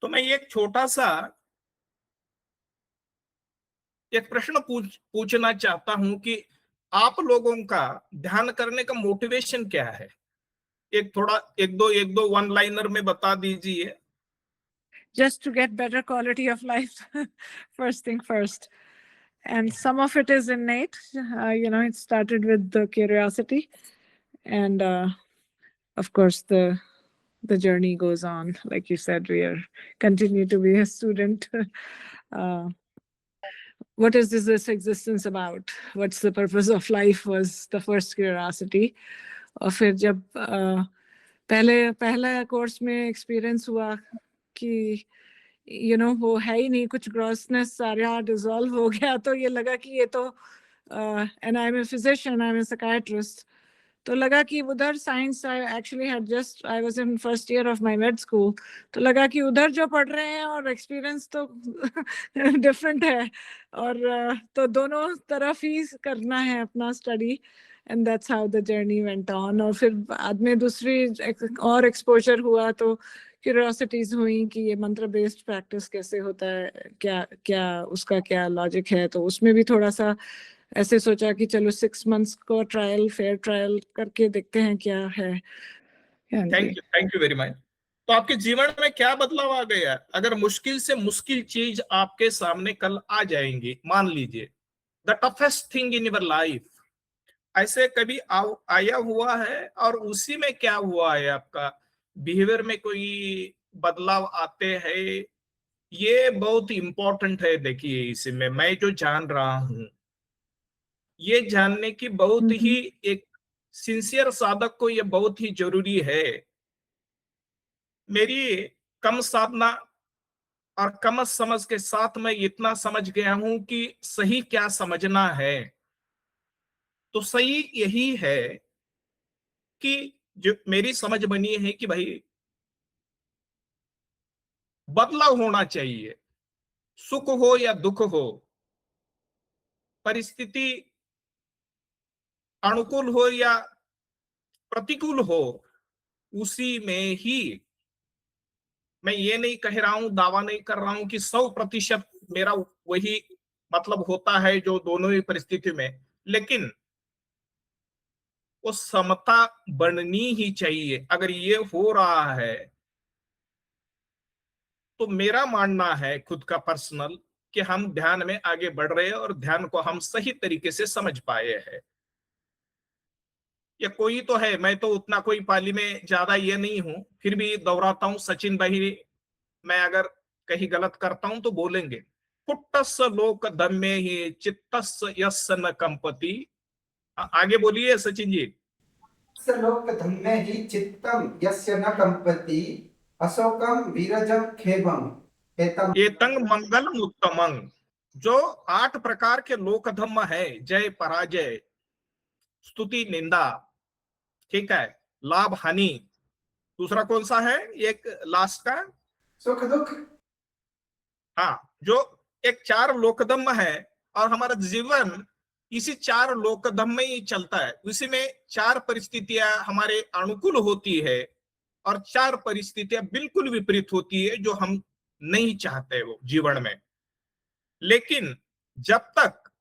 तो मैं एक छोटा सा एक प्रश्न पूछना चाहता हूं कि आप लोगों का ध्यान करने का मोटिवेशन क्या है? एक थोड़ा एक दो वन लाइनर में बता दीजिए। Just to get better quality of life, first thing first. And some of it is innate. It started with the curiosity, and of course the journey goes on. Like you said, we are continue to be a student. uh, what is this existence about? What's the purpose of life? Was the first curiosity. और फिर जब पहला course में experience हुआ कि वो है ही नहीं, कुछ ग्रॉसनेस सारा डिसॉल्व हो गया, तो ये लगा कि ये तो and I am a physician, I am a psychiatrist, तो लगा कि उधर science, I actually had just I was in first year of my med school, तो लगा कि उधर जो पढ़ रहे हैं और एक्सपीरियंस तो डिफरेंट है, और तो दोनों तरफ ही करना है अपना study, and that's how the journey went on. और फिर बाद में दूसरी और एक्सपोजर हुआ तो क्यूरियोसिटीज हुई कि ये मंत्र बेस्ड प्रैक्टिस कैसे होता है, क्या क्या उसका क्या लॉजिक है, तो उसमें भी थोड़ा सा ऐसे सोचा कि चलो 6 मंथ्स को फेयर ट्रायल करके देखते हैं क्या है। Thank you very much. तो आपके जीवन में क्या बदलाव आ गया? अगर मुश्किल से मुश्किल चीज आपके सामने कल आ जाएंगी, मान लीजिए the toughest thing in your life, ऐसे कभी आया हुआ है? और उसी में क्या हुआ है? आपका बिहेवियर में कोई बदलाव आते हैं? ये बहुत इंपॉर्टेंट है। देखिए, इसमें मैं जो जान रहा हूं, ये जानने की बहुत ही एक सिंसियर साधक को ये बहुत ही जरूरी है। मेरी कम साधना और कम समझ के साथ मैं इतना समझ गया हूं कि सही क्या समझना है। तो सही यही है कि जो मेरी समझ बनी है कि भाई बदलाव होना चाहिए, सुख हो या दुख हो, परिस्थिति अनुकूल हो या प्रतिकूल हो, उसी में ही, मैं ये नहीं कह रहा हूं, दावा नहीं कर रहा हूं कि 100% मेरा वही मतलब होता है जो दोनों ही परिस्थिति में, लेकिन वो समता बननी ही चाहिए। अगर ये हो रहा है तो मेरा मानना है खुद का पर्सनल कि हम ध्यान में आगे बढ़ रहे हैं और ध्यान को हम सही तरीके से समझ पाए हैं। ये कोई तो है, मैं तो उतना कोई पाली में ज्यादा ये नहीं हूं, फिर भी दोहराता हूं। सचिन भाई, मैं अगर कहीं गलत करता हूं तो बोलेंगे। पुट्टस लोक धम्मे ही चित्तस यस न कंपति। आगे बोलिए सचिन जी। लोक धम्मे ही चित्तम यस्य न कंपति अशोकम वीरजम खेमम एतंग मंगलम उत्तमंग। जो 8 प्रकार के लोक धम्म है, जय पराजय, स्तुति निंदा, ठीक है, लाभ हानि, दूसरा कौन सा है एक लास्ट का? सुख दुख। हाँ, जो एक 4 लोकधम्म है, और हमारा जीवन इसी 4 लोकधम्म में ही चलता है। उसी में 4 परिस्थितियां हमारे अनुकूल होती है और 4 परिस्थितियां बिल्कुल विपरीत होती है जो हम नहीं चाहते वो जीवन में। लेकिन जब तक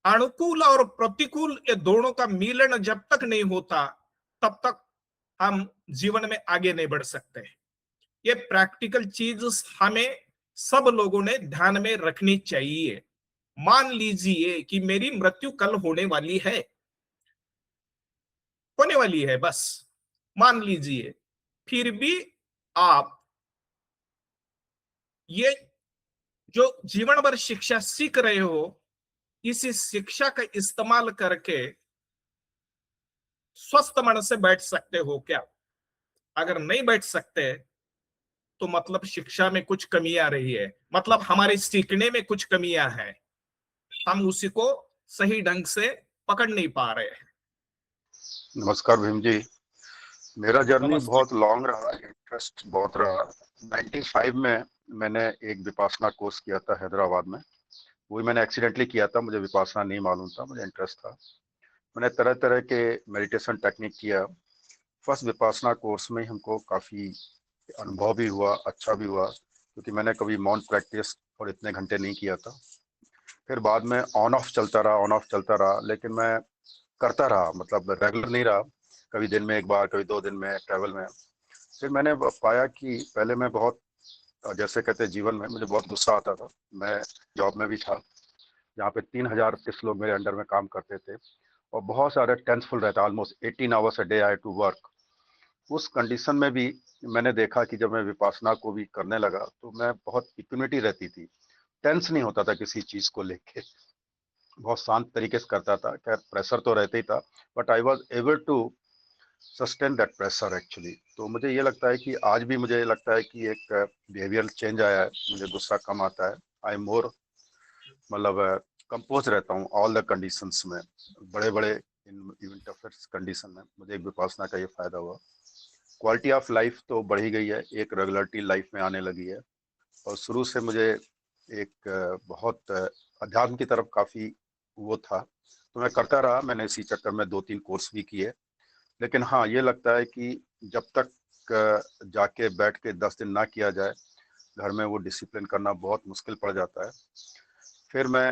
अनुकूल और प्रतिकूल ये दोनों का मिलन जब तक नहीं होता, तब तक हम जीवन में आगे नहीं बढ़ सकते। ये प्रैक्टिकल चीज हमें सब लोगों ने ध्यान में रखनी चाहिए। मान लीजिए कि मेरी मृत्यु कल होने वाली है, बस मान लीजिए, फिर भी आप ये जो जीवन भर शिक्षा सीख रहे हो, इसी शिक्षा का इस्तेमाल करके स्वस्थ मन से बैठ सकते हो क्या? अगर नहीं बैठ सकते तो मतलब शिक्षा में कुछ कमी आ रही है, मतलब हमारे सीखने में कुछ कमियां हैं, हम उसी को सही ढंग से पकड़ नहीं पा रहे हैं। नमस्कार भीम जी, मेरा जर्नी बहुत लॉन्ग रहा, इंटरेस्ट बहुत रहा। 95 में मैंने एक विपासना कोर्स किया था हैदराबाद में। वही मैंने एक्सीडेंटली किया था, मुझे विपासना नहीं मालूम था, मुझे इंटरेस्ट था। मैंने तरह तरह के मेडिटेशन टेक्निक किया। फर्स्ट विपासना कोर्स में हमको काफ़ी अनुभव भी हुआ, अच्छा भी हुआ। क्योंकि मैंने कभी मौन प्रैक्टिस और इतने घंटे नहीं किया था। फिर बाद में ऑन ऑफ चलता रहा, लेकिन मैं करता रहा, मतलब रेगुलर नहीं रहा, कभी दिन में एक बार, कभी 2 दिन में ट्रैवल में। फिर मैंने पाया कि पहले मैं बहुत, जैसे कहते हैं, जीवन में मुझे बहुत गुस्सा आता था। मैं जॉब में भी था जहाँ पे 3,000 लोग मेरे अंडर में काम करते थे और बहुत सारे टेंसफुल रहता, almost 18 hours a day I to work. उस कंडीशन में भी मैंने देखा कि जब मैं विपासना को भी करने लगा तो मैं बहुत इक्विनिटी रहती थी, टेंस नहीं होता था किसी चीज को लेके, बहुत शांत तरीके से करता था। खैर प्रेशर तो रहता ही था, but I was able to sustain that pressure actually. तो मुझे ये लगता है कि आज भी मुझे लगता है कि एक बिहेवियर चेंज आया है, मुझे गुस्सा कम आता है, आई एम मोर, मतलब कंपोज रहता हूँ ऑल द कंडीशंस में, बड़े बड़े इवन टफेस्ट कंडीशन में। मुझे एक विपासना का ये फायदा हुआ। क्वालिटी ऑफ लाइफ तो बढ़ ही गई है, एक रेगुलरिटी लाइफ में आने लगी है। और शुरू से मुझे एक बहुत अध्यात्म की तरफ काफ़ी वो था, तो मैं करता रहा। मैंने इसी चक्कर में 2-3 कोर्स भी किए। लेकिन हाँ, ये लगता है कि जब तक जाके बैठ के 10 दिन ना किया जाए घर में, वो डिसिप्लिन करना बहुत मुश्किल पड़ जाता है। फिर मैं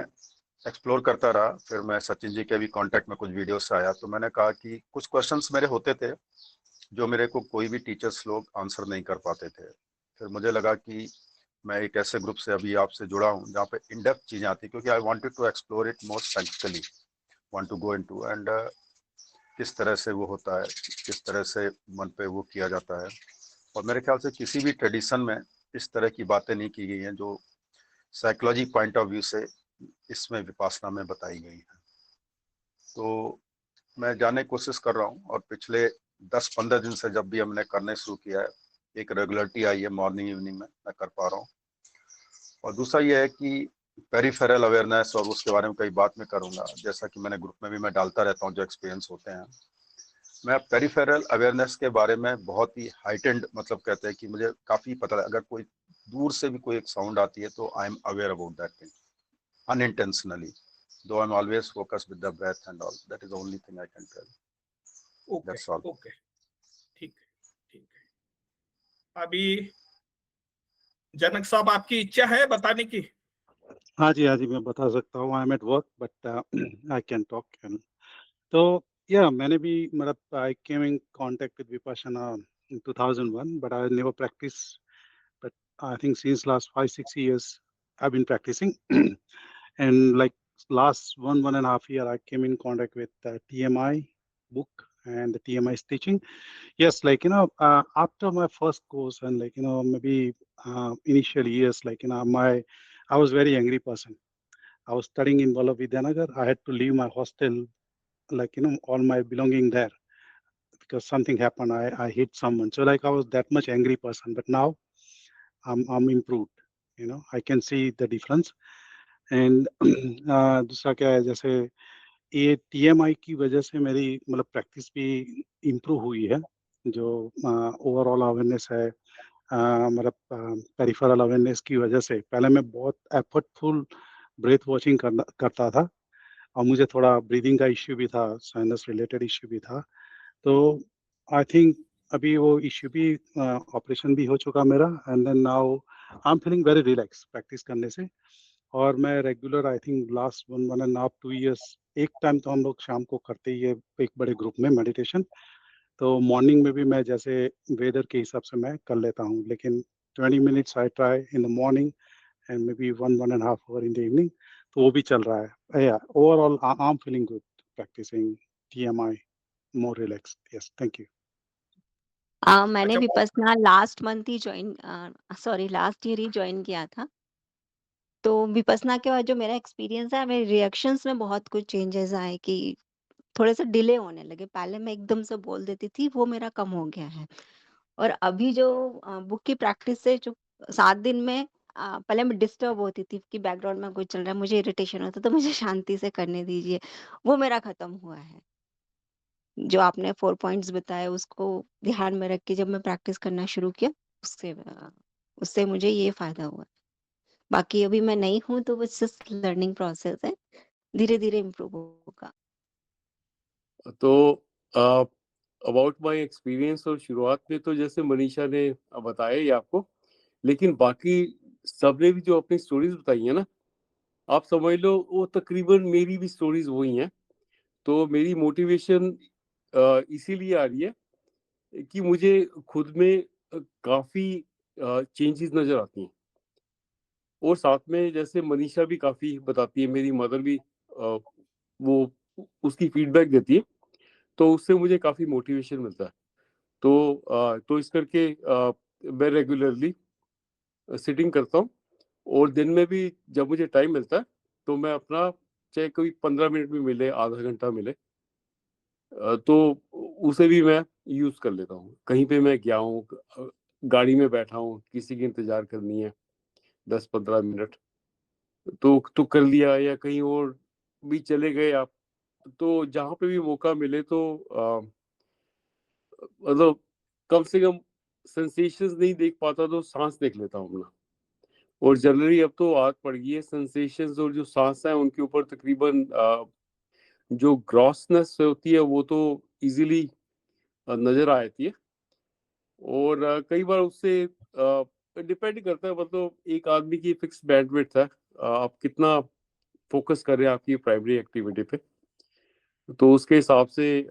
एक्सप्लोर करता रहा। फिर मैं सचिन जी के भी कांटेक्ट में कुछ वीडियो से आया, तो मैंने कहा कि कुछ क्वेश्चंस मेरे होते थे जो मेरे को कोई भी टीचर्स लोग आंसर नहीं कर पाते थे। फिर मुझे लगा कि मैं एक ऐसे ग्रुप से अभी आपसे जुड़ा हूँ जहाँ पे इन डेप्थ चीज़ें आती, क्योंकि I wanted to explore it more scientifically, want to go into and किस तरह से वो होता है, किस तरह से मन पे वो किया जाता है। और मेरे ख्याल से किसी भी ट्रेडिशन में इस तरह की बातें नहीं की गई हैं जो साइकोलॉजी पॉइंट ऑफ व्यू से इसमें विपासना में बताई गई हैं। तो मैं जानने की कोशिश कर रहा हूँ, और पिछले 10-15 दिन से जब भी हमने करने शुरू किया है, एक रेगुलरिटी आई है, मॉर्निंग इवनिंग में मैं कर पा रहा हूँ। और दूसरा ये है कि पेरिफेरल अवेयरनेस, और उसके बारे में कई बात मैं करूँगा, जैसा कि मैंने ग्रुप में भी मैं डालता रहता हूँ जो एक्सपीरियंस होते हैं। मैं पेरिफेरल अवेयरनेस के बारे में बहुत ही हाइटेंड, मतलब कहते हैं कि मुझे काफ़ी पता है, अगर कोई दूर से भी कोई एक साउंड आती है तो I am aware about that thing unintentionally, though I'm always focused with the breath and all. That is the only thing I can tell. Okay That's all. Okay, ठीक है, ठीक है। अभी जनक साहब, आपकी इच्छा है बताने की? हाँ जी, मैं बता सकता हूँ। I am at work but I can talk. तो या मैंने भी, मतलब I came in contact with Vipassana in 2001, but I never practiced. But I think since last 5-6 years I've been practicing. And like last 1.5 year I came in contact with the TMI book and the TMI teaching. Yes, like after my first course and maybe initial years, I was very angry person. I was studying in Vallabh I had to leave my hostel, all my belonging there because something happened. I hit someone. So I was that much angry person. But now I'm improved. I can see the difference. And दूसरा क्या है, जैसे ये TMI की वजह से मेरी मतलब प्रैक्टिस भी इम्प्रूव हुई है। जो ओवरऑल अवेयरनेस है, मतलब पेरिफेरल अवेयरनेस की वजह से पहले मैं बहुत एफर्टफुल ब्रेथ वॉचिंग करता था, और मुझे थोड़ा ब्रीदिंग का इश्यू भी था, साइनस रिलेटेड इश्यू भी था। तो आई थिंक अभी वो इश्यू भी, ऑपरेशन भी हो चुका मेरा, and then now I am feeling very relax practice करने से। और मैं regular, I think last 1.5-2 years, एक टाइम तो हम लोग शाम को करते ही है एक बड़े ग्रुप में मेडिटेशन। तो मॉर्निंग में भी मैं जैसे वेदर के हिसाब से मैं कर लेता हूँ, लेकिन 20 minutes I try in the morning and may be 1.5 hour in the evening. तो वो भी चल रहा है। या overall I am feeling good practicing TMI, more relax. Yes, thank you. मैंने अच्छा, विपस्सना लास्ट मंथ ही लास्ट ईयर ही ज्वाइन किया था। तो विपस्सना के बाद जो मेरा एक्सपीरियंस है, मेरे रिएक्शंस में बहुत कुछ चेंजेस आए कि थोड़े से डिले होने लगे। पहले मैं एकदम से बोल देती थी, वो मेरा कम हो गया है। और अभी जो बुक की प्रैक्टिस से जो 7 दिन में, पहले मैं डिस्टर्ब होती थी कि बैकग्राउंड में कुछ चल रहा है, मुझे इरिटेशन होता, तो मुझे शांति से करने दीजिए, वो मेरा खत्म हुआ है। जो आपने 4 पॉइंट्स बताए उसको ध्यान में रख के जब मैं प्रैक्टिस करना शुरू किया, उससे मुझे ये फायदा हुआ। बाकी अभी मैं नई हूँ तो बस जस्ट लर्निंग प्रोसेस है, धीरे-धीरे इम्प्रूव होगा। तो अबाउट माय एक्सपीरियंस, और शुरुआत में तो जैसे मनीषा ने बताया ही आपको लेकिन बाकी सबने भी जो अपनी स्टोरीज बताई है ना, आप समझ लो वो तकरीबन मेरी भी स्टोरीज वही हैं। तो मेरी मोटिवेशन इसीलिए आ रही है कि मुझे खुद में काफी चेंजेस नजर आती हैं। और साथ में जैसे मनीषा भी काफी बताती है, मेरी मदर भी वो उसकी फीडबैक देती है, तो उससे मुझे काफी मोटिवेशन मिलता है। तो इस करके मैं रेगुलरली सिटिंग करता हूँ, और दिन में भी जब मुझे टाइम मिलता है तो मैं अपना, चाहे कोई 15 मिनट भी मिले, आधा घंटा मिले, तो उसे भी मैं यूज कर लेता हूँ। कहीं पे मैं गया हूँ, गाड़ी में बैठा हूँ, किसी की इंतजार करनी है 10-15 मिनट, तो कर लिया, या कहीं और भी चले गए आप, तो जहाँ पे भी मौका मिले तो मतलब कम से कम सेंसेशंस नहीं देख पाता तो सांस देख लेता हूँ अपना। और जनरली अब तो आदत पड़ गई है सेंसेशंस और जो सांस है उनके ऊपर तकरीबन जो ग्रॉसनेस होती है वो तो इजीली नजर आ जाती है। और कई बार उससे डिपेंड करता है, मतलब एक आदमी की फिक्स बैंडविड्थ है, आप कितना फोकस कर रहे हैं आपकी प्राइमरी एक्टिविटी पे, तो उसके हिसाब से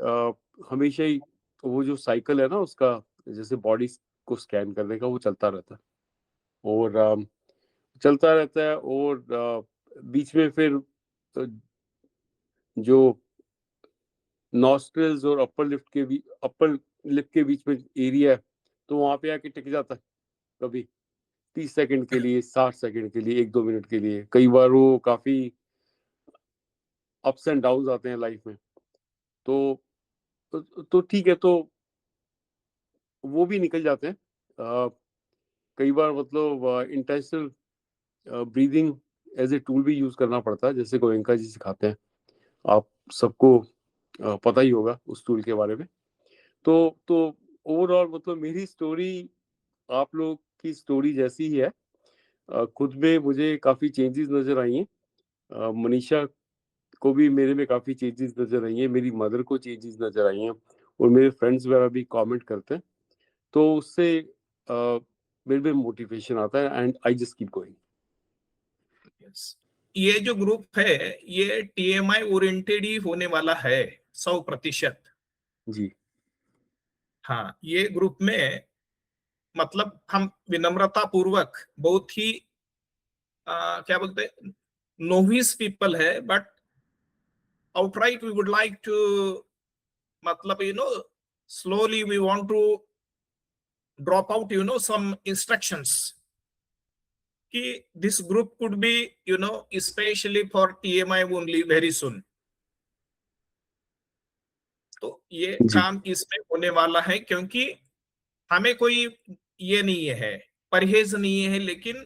हमेशा ही वो जो साइकिल है ना उसका, जैसे बॉडी को स्कैन करने का, वो चलता रहता है। और चलता रहता है, और बीच में फिर जो नॉस्ट्रल्स और अपर लिप के बीच में एरिया है, तो वहां पे आके टिक जाता है, कभी 30 सेकंड के लिए, 60 सेकंड के लिए, 1-2 मिनट के लिए। कई बार वो काफी अप्स एंड डाउन आते हैं लाइफ में, तो तो ठीक है, तो वो भी निकल जाते हैं। कई बार मतलब intentional breathing as a tool भी यूज करना पड़ता है, जैसे गोयंका जी सिखाते हैं, आप सबको पता ही होगा उस टूल के बारे में। तो ओवरऑल मतलब मेरी स्टोरी आप लोग की स्टोरी जैसी ही है। खुद में मुझे काफी चेंजेस नजर आई हैं, मनीषा को भी मेरे में काफी चेंजेस नजर आई हैं, मेरी मदर को चेंजेस नजर आई हैं, और मेरे फ्रेंड्स वगैरह भी कमेंट करते हैं, तो उससे मेरे में मोटिवेशन आता है, and I just keep going. Yes. ये जो ग्रुप है ये टीएमआई ओरिएंटेड ही होने वाला है 100%। जी हाँ, ये ग्रुप में मतलब हम विनम्रता पूर्वक बहुत ही क्या बोलते हैं, नोविस पीपल है, but outright we would like to, मतलब slowly we want to drop out some instructions कि this group could be especially for TMI only very soon। तो ये जी काम इसमें होने वाला है, क्योंकि हमें कोई ये नहीं है, परहेज नहीं है, लेकिन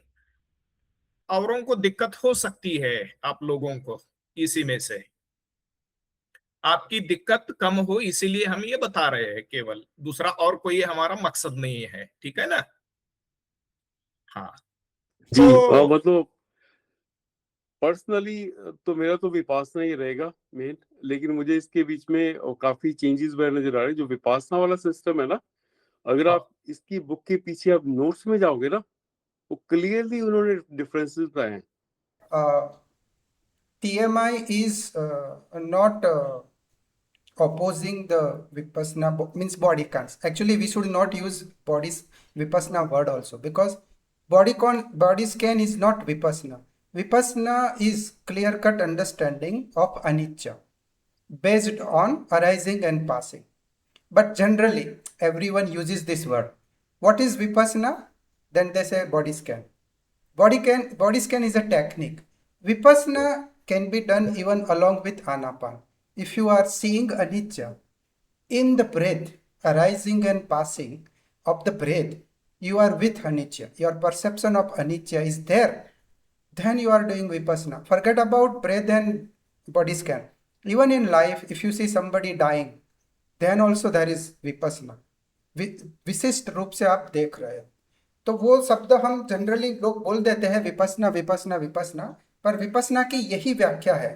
औरों को दिक्कत हो सकती है, आप लोगों को इसी में से आपकी दिक्कत कम हो, इसीलिए हम ये बता रहे हैं केवल, दूसरा और कोई हमारा मकसद नहीं है, ठीक है ना। हाँ, जी तो मतलब पर्सनली तो मेरा तो विपासना ही रहेगा मेन, लेकिन मुझे इसके बीच में काफी चेंजेस वगैरह नजर आ रहे हैं। जो विपासना वाला सिस्टम है ना, अगर हाँ, आप इसकी बुक के पीछे आप नोट्स में जाओगे ना, वो क्लियरली उन्होंने डिफरेंसेस बताए हैं। TMI is not opposing the Vipassana, means body cons. Actually, we should not use bodies Vipassana word also, because body scan is not Vipassana. Vipassana is clear-cut understanding of anicca based on arising and passing. But generally, everyone uses this word. What is Vipassana? Then they say body scan. Body scan is a technique. Vipassana can be done even along with anapan. If you are seeing anicca in the breath, arising and passing of the breath, you are with anicca. Your perception of anicca is there. Then you are doing vipassana. Forget about breath and body scan. Even in life, if you see somebody dying, then also there is vipassana. विशिष्ट रूप से आप देख रहे हैं। तो वो शब्द हम जनरली लोग बोल देते हैं विपसना विपसना विपसना, पर विपसना की यही व्याख्या है।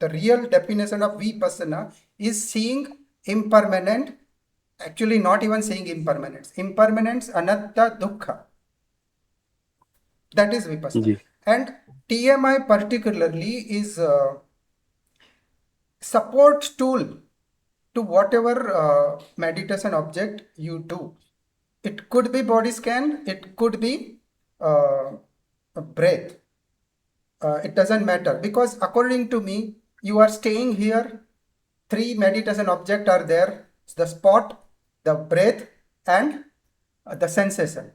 The real definition of Vipassana is seeing impermanent, actually not even seeing impermanence, anatta dukh, That is Vipassana. जी And TMI particularly is a support tool to whatever meditation object you do. It could be body scan, it could be a breath. It doesn't matter, because according to me, you are staying here, 3 meditation objects are there: the spot, the breath, and the sensation.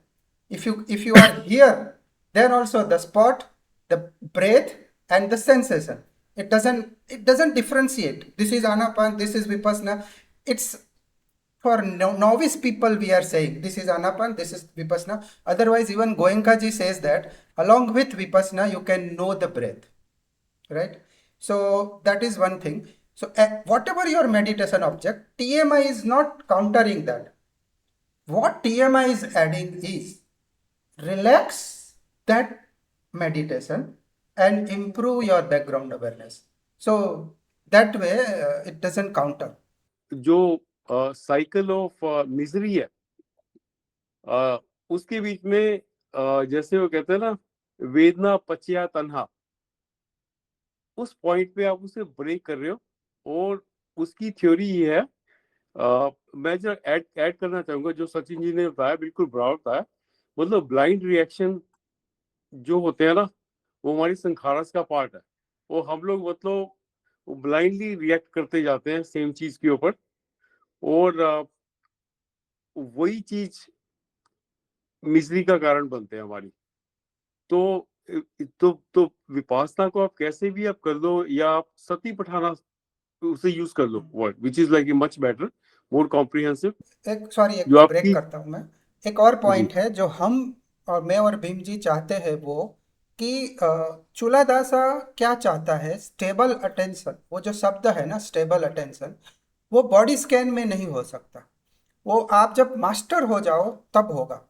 If you are here, then also the spot, the breath, and the sensation. It doesn't differentiate. This is Anapan, this is Vipassana. It's for novice people we are saying this is Anapan, this is Vipassana. Otherwise, even Goenka ji says that along with Vipassana you can know the breath, right? So that is one thing. So whatever your meditation object, TMI is not countering that. What TMI is adding is relax that meditation and improve your background awareness. So that way it doesn't counter. जो cycle of misery है उसके बीच में जैसे वो कहते हैं ना वेदना पचिया तन्हा, उस पॉइंट पे आप उसे ब्रेक कर रहे हो। और उसकी थ्योरी ये है, मैं जो ऐड करना चाहूंगा जो सचिन जी ने बताया, बिल्कुल बराबर बताया। मतलब ब्लाइंड रिएक्शन जो होते हैं ना, वो हमारी संखारस का पार्ट है। वो हम लोग मतलब ब्लाइंडली रिएक्ट करते जाते हैं सेम चीज के ऊपर, और वही चीज मिजरी का कारण बनते हैं हमारी। तो विपासना को आप कैसे भी आप कर लो, या आप सती पठाना उसे यूज कर लो word, which is like much better, more comprehensive. एक जो ब्रेक आपकी करता हूँ मैं। एक और पॉइंट है जो हम और मैं और भीम जी चाहते हैं, वो कि चूलादासा क्या चाहता है, स्टेबल अटेंशन। वो जो शब्द है ना, स्टेबल अटेंशन, वो बॉडी स्कैन में नहीं हो सकता। वो आप जब मास्टर हो जाओ तब होगा।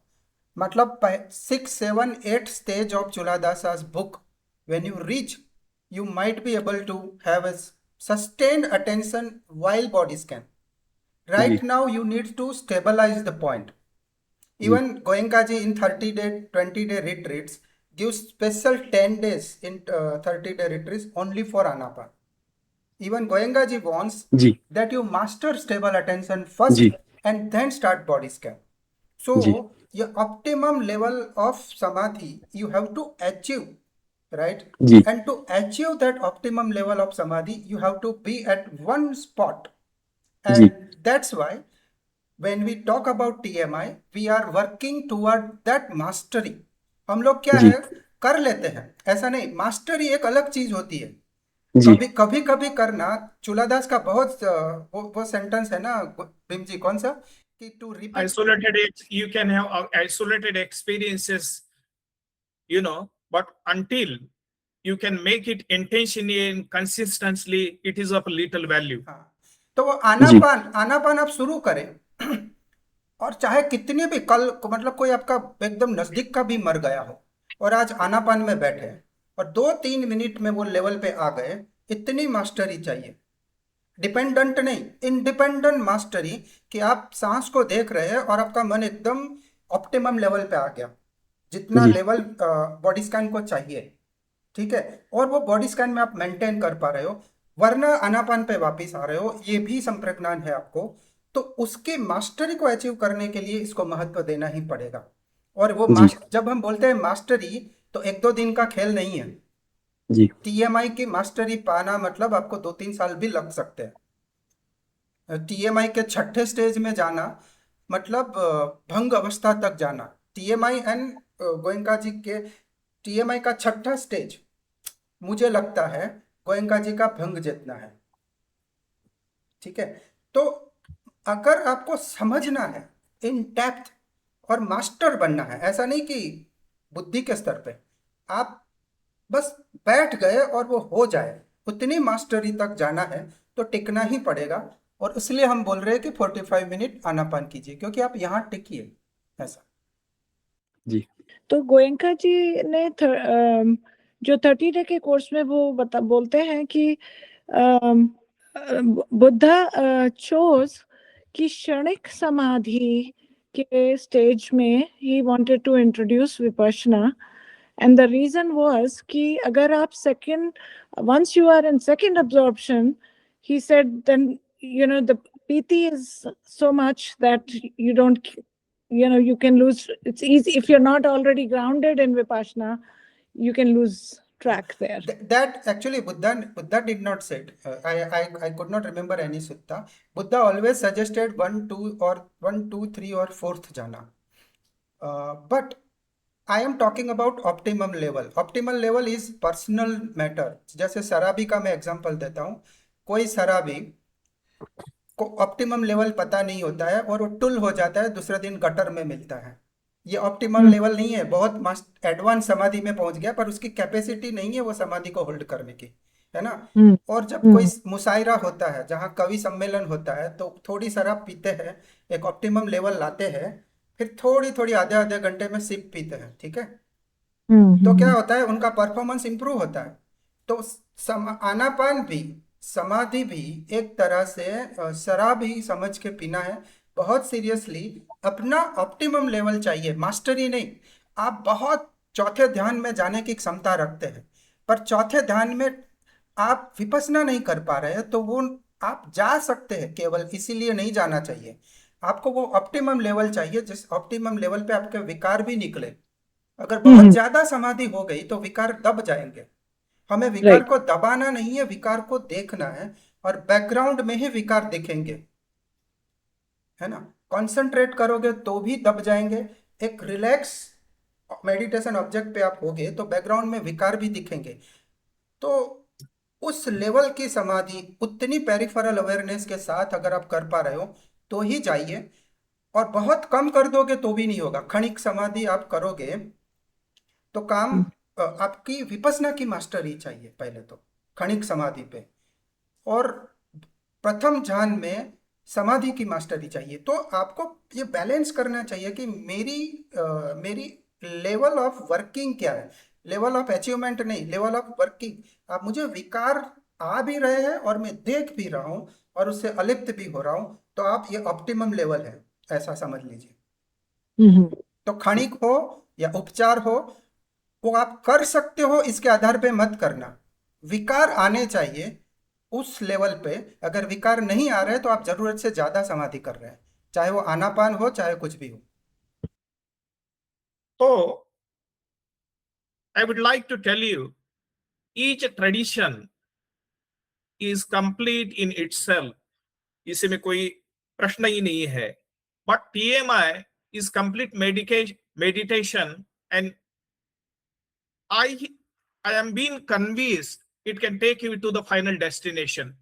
मतलब 6, 7, 8 stage of Chuladasa's book, when you reach, you might be able to have a sustained attention while body scan. Right now you need to stabilize the point. Even Goenka ji in 30-day, 20-day retreats gives special 10 days in 30-day retreats only for Anapan. Even Goenka ji wants that you master stable attention first and then start body scan. So your optimum level of samadhi you have to achieve, right? And to achieve that optimum level of samadhi, you have to be at one spot. And that's why when we talk about TMI, we are working toward that mastery. हम लोग क्या है, कर लेते हैं, ऐसा नहीं। Mastery एक अलग चीज होती है। कभी कभी करना। चूलादास का बहुत वो सेंटेंस है ना भीम जी, कौन सा, कि to repeat isolated, you can have isolated experiences, you know, but until you can make it intentionally and consistently, it is of little value. तो वो आनापान आप शुरू करें, और चाहे कितने भी कल मतलब कोई आपका एकदम नजदीक का भी मर गया हो और आज आनापान में बैठे और 2-3 मिनट में वो लेवल पे आ गए, इतनी मास्टरी चाहिए। डिपेंडेंट नहीं, इंडिपेंडेंट मास्टरी, कि आप सांस को देख रहे हैं और आपका मन एकदम ऑप्टिमम लेवल पे आ गया, जितना लेवल बॉडी स्कैन को चाहिए, ठीक है। और वो बॉडी स्कैन में आप मेंटेन कर पा रहे हो, वरना आनापान पे वापस आ रहे हो, ये भी संप्रज्ञान है आपको। तो उसके मास्टरी को अचीव करने के लिए इसको महत्व देना ही पड़ेगा। और वो जब हम बोलते हैं मास्टरी, तो 1-2 दिन का खेल नहीं है। TMI की मास्टरी पाना मतलब आपको 2-3 साल भी लग सकते हैं। TMI के 6ठे स्टेज में जाना मतलब भंग अवस्था तक जाना। TMI एंड गोयंका जी के TMI का 6ठा स्टेज मुझे लगता है गोयंका जी का भंग जितना है, ठीक है। तो अगर आपको समझना है इन डेप्थ और मास्टर बनना है, ऐसा नहीं कि बुद्धि के स्तर पे आप बस बैठ गए और वो हो जाए, उतनी मास्टरी तक जाना है तो टिकना ही पड़ेगा। और इसलिए हम बोल रहे हैं कि 45 मिनट आनापान कीजिए, क्योंकि आप यहाँ टिकिए। ऐसा जी। तो गोयंका जी ने जो 30 डे के कोर्स में वो बोलते हैं कि बुद्धा चोज कि क्षणिक समाधि के स्टेज में ही wanted to introduce Vipashyana, And the reason was कि अगर आप second, once you are in second absorption, he said, then the piti is so much that you don't, you can lose. It's easy if you're not already grounded in vipassana, you can lose track there. That actually Buddha did not say it. I could not remember any sutta. Buddha always suggested 1, 2 or 1, 2, 3 or fourth jhana. But I am talking about optimum level. Optimal level is personal matter. जैसे शराबी का मैं example देता हूँ. कोई शराबी को optimum level पता नहीं होता है और वो टुल हो जाता है, दूसरे दिन गटर में मिलता है. ये ऑप्टिमल लेवल नहीं है, बहुत मस्त एडवांस समाधि में पहुंच गया पर उसकी कैपेसिटी नहीं है वो समाधि को होल्ड करने की, है ना. और जब कोई मुशायरा होता है, जहाँ कवि सम्मेलन होता है, तो थोड़ी शराब पीते हैं, एक ऑप्टिमम लेवल लाते हैं, फिर थोड़ी थोड़ी आधे घंटे में सिप पीते हैं, ठीक है. तो क्या होता है, उनका परफॉर्मेंस इंप्रूव होता है. तो आनापान भी, समाधि भी एक तरह से शराब ही समझ के पीना है. बहुत सीरियसली अपना ऑप्टिमम लेवल चाहिए, मास्टरी नहीं. आप बहुत चौथे ध्यान में जाने की क्षमता रखते हैं, पर चौथे ध्यान में आप विपස්සना नहीं कर पा रहे हैं, तो वो आप जा सकते हैं, केवल इसीलिए नहीं जाना चाहिए. आपको वो ऑप्टिमम लेवल चाहिए जिस ऑप्टिमम लेवल पे आपके विकार भी निकले. अगर बहुत ज्यादा समाधि हो गई तो विकार दब जाएंगे. हमें विकार को दबाना नहीं है, विकार को देखना है, और बैकग्राउंड में ही विकार दिखेंगे, है ना. कंसंट्रेट करोगे तो भी दब जाएंगे. एक रिलैक्स मेडिटेशन ऑब्जेक्ट पे आप होगे तो बैकग्राउंड में विकार भी दिखेंगे. तो उस लेवल की समाधि उतनी पेरिफेरल अवेयरनेस के साथ अगर आप कर पा रहे हो तो ही जाइए. और बहुत कम कर दोगे तो भी नहीं होगा. क्षणिक समाधि आप करोगे तो काम आपकी विपස්සना की मास्टरी चाहिए पहले तो क्षणिक समाधि पे, और प्रथम ध्यान में समाधि की मास्टरी चाहिए. तो आपको ये बैलेंस करना चाहिए कि मेरी लेवल ऑफ वर्किंग क्या है, लेवल ऑफ अचीवमेंट नहीं, लेवल ऑफ वर्किंग. आप, मुझे विकार आ भी रहे हैं और मैं देख भी रहा हूँ और उससे अलिप्त भी हो रहा हूँ, तो आप ये ऑप्टिमम लेवल है, ऐसा समझ लीजिए. तो क्षणिक हो या उपचार हो, वो आप कर सकते हो, इसके आधार पे मत करना. विकार आने चाहिए उस लेवल पे. अगर विकार नहीं आ रहे तो आप जरूरत से ज्यादा समाधि कर रहे हैं, चाहे वो आनापान हो चाहे कुछ भी हो. तो I would like to tell you, each tradition is complete in itself. इसमें कोई प्रश्न ही नहीं है. But TMI is complete meditation, and I am being convinced it can take you to the final destination.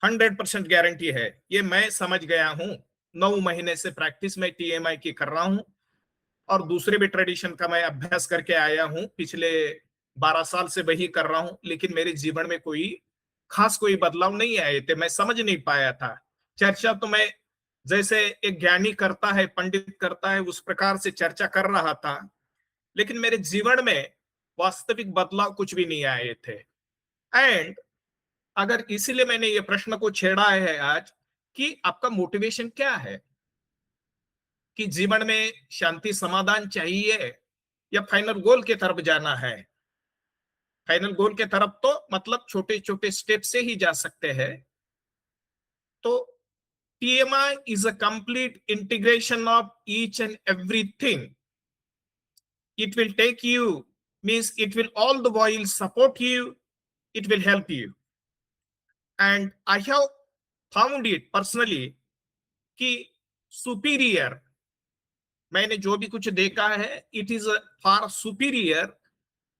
100% guarantee है. ये मैं समझ गया हूं. 9 महीने से प्रैक्टिस में TMI की कर रहा हूं और दूसरे भी ट्रेडिशन का मैं अभ्यास करके आया हूं. पिछले 12 साल से वही कर रहा हूं, लेकिन मेरे जीवन में कोई बदलाव नहीं आए थे. मैं समझ नहीं पाया था. चर्चा तो मैं जैसे एक ज्ञानी करता है, पंडित करता है, उस प्रकार से चर्चा कर रहा था, लेकिन मेरे जीवन में वास्तविक बदलाव कुछ भी नहीं आए थे. एंड अगर इसीलिए मैंने ये प्रश्न को छेड़ा है आज कि आपका मोटिवेशन क्या है, कि जीवन में शांति समाधान चाहिए या फाइनल गोल के तरफ जाना है. फाइनल गोल के तरफ तो मतलब छोटे छोटे स्टेप से ही जा सकते हैं. तो TMI is a complete integration of each and everything. It will take you, means it will all the while support you, it will help you. And I have found it personally कि superior, मैंने जो भी कुछ देखा है, it is far superior.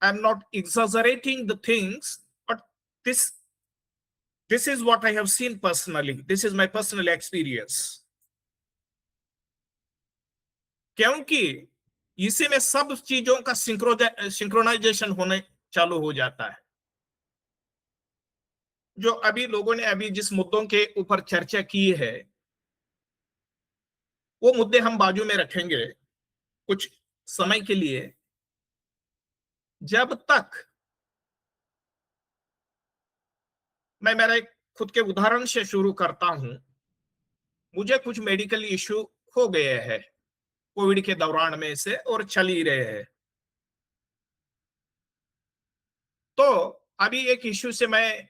I'm not exaggerating the things, but this is what I have seen personally. This is my personal experience. क्योंकि इसी में सब चीजों का सिंक्रोनाइजेशन होने चालू हो जाता है. जो अभी लोगों ने अभी जिस मुद्दों के ऊपर चर्चा की है, वो मुद्दे हम बाजू में रखेंगे कुछ समय के लिए, जब तक मैं मेरे खुद के उदाहरण से शुरू करता हूं. मुझे कुछ मेडिकल इश्यू हो गए हैं कोविड के दौरान में से और चल ही रहे हैं. तो अभी एक इश्यू से मैं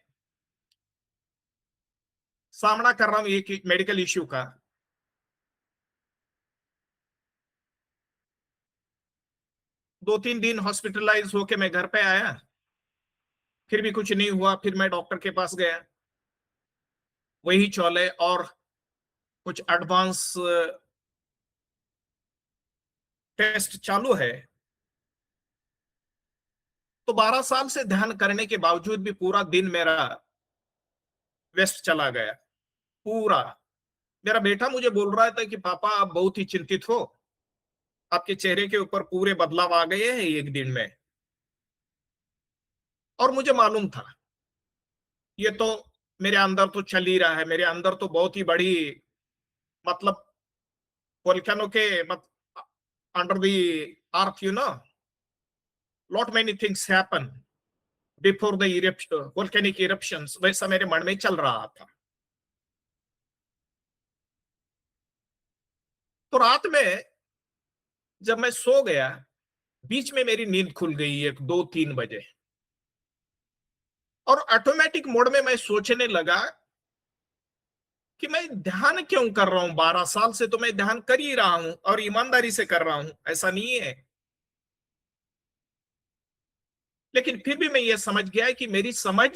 सामना कर रहा हूं, एक मेडिकल इश्यू का। दो तीन दिन हॉस्पिटलाइज होके मैं घर पे आया, फिर भी कुछ नहीं हुआ। फिर मैं डॉक्टर के पास गया, वही चौले और कुछ एडवांस टेस्ट चालू है। तो 12 साल से ध्यान करने के बावजूद भी पूरा दिन मेरा वेस्ट चला गया पूरा। मेरा बेटा मुझे बोल रहा था कि पापा आप बहुत ही चिंतित हो, आपके चेहरे के ऊपर पूरे बदलाव आ गए हैं एक दिन में। और मुझे मालूम था ये तो मेरे अंदर तो चल ही रहा है, मेरे अंदर तो बहुत ही बड़ी मतलब वोल्केनो के under the earth, you know, lot many things happen before the eruption, volcanic eruptions, वैसा मेरे मन में चल रहा था। तो रात में जब मैं सो गया, बीच में मेरी नींद खुल गई 1, 2, 3 बजे, और ऑटोमेटिक मोड में मैं सोचने लगा कि मैं ध्यान क्यों कर रहा हूं। 12 साल से तो मैं ध्यान कर ही रहा हूं और ईमानदारी से कर रहा हूं, ऐसा नहीं है। लेकिन फिर भी मैं ये समझ गया कि मेरी समझ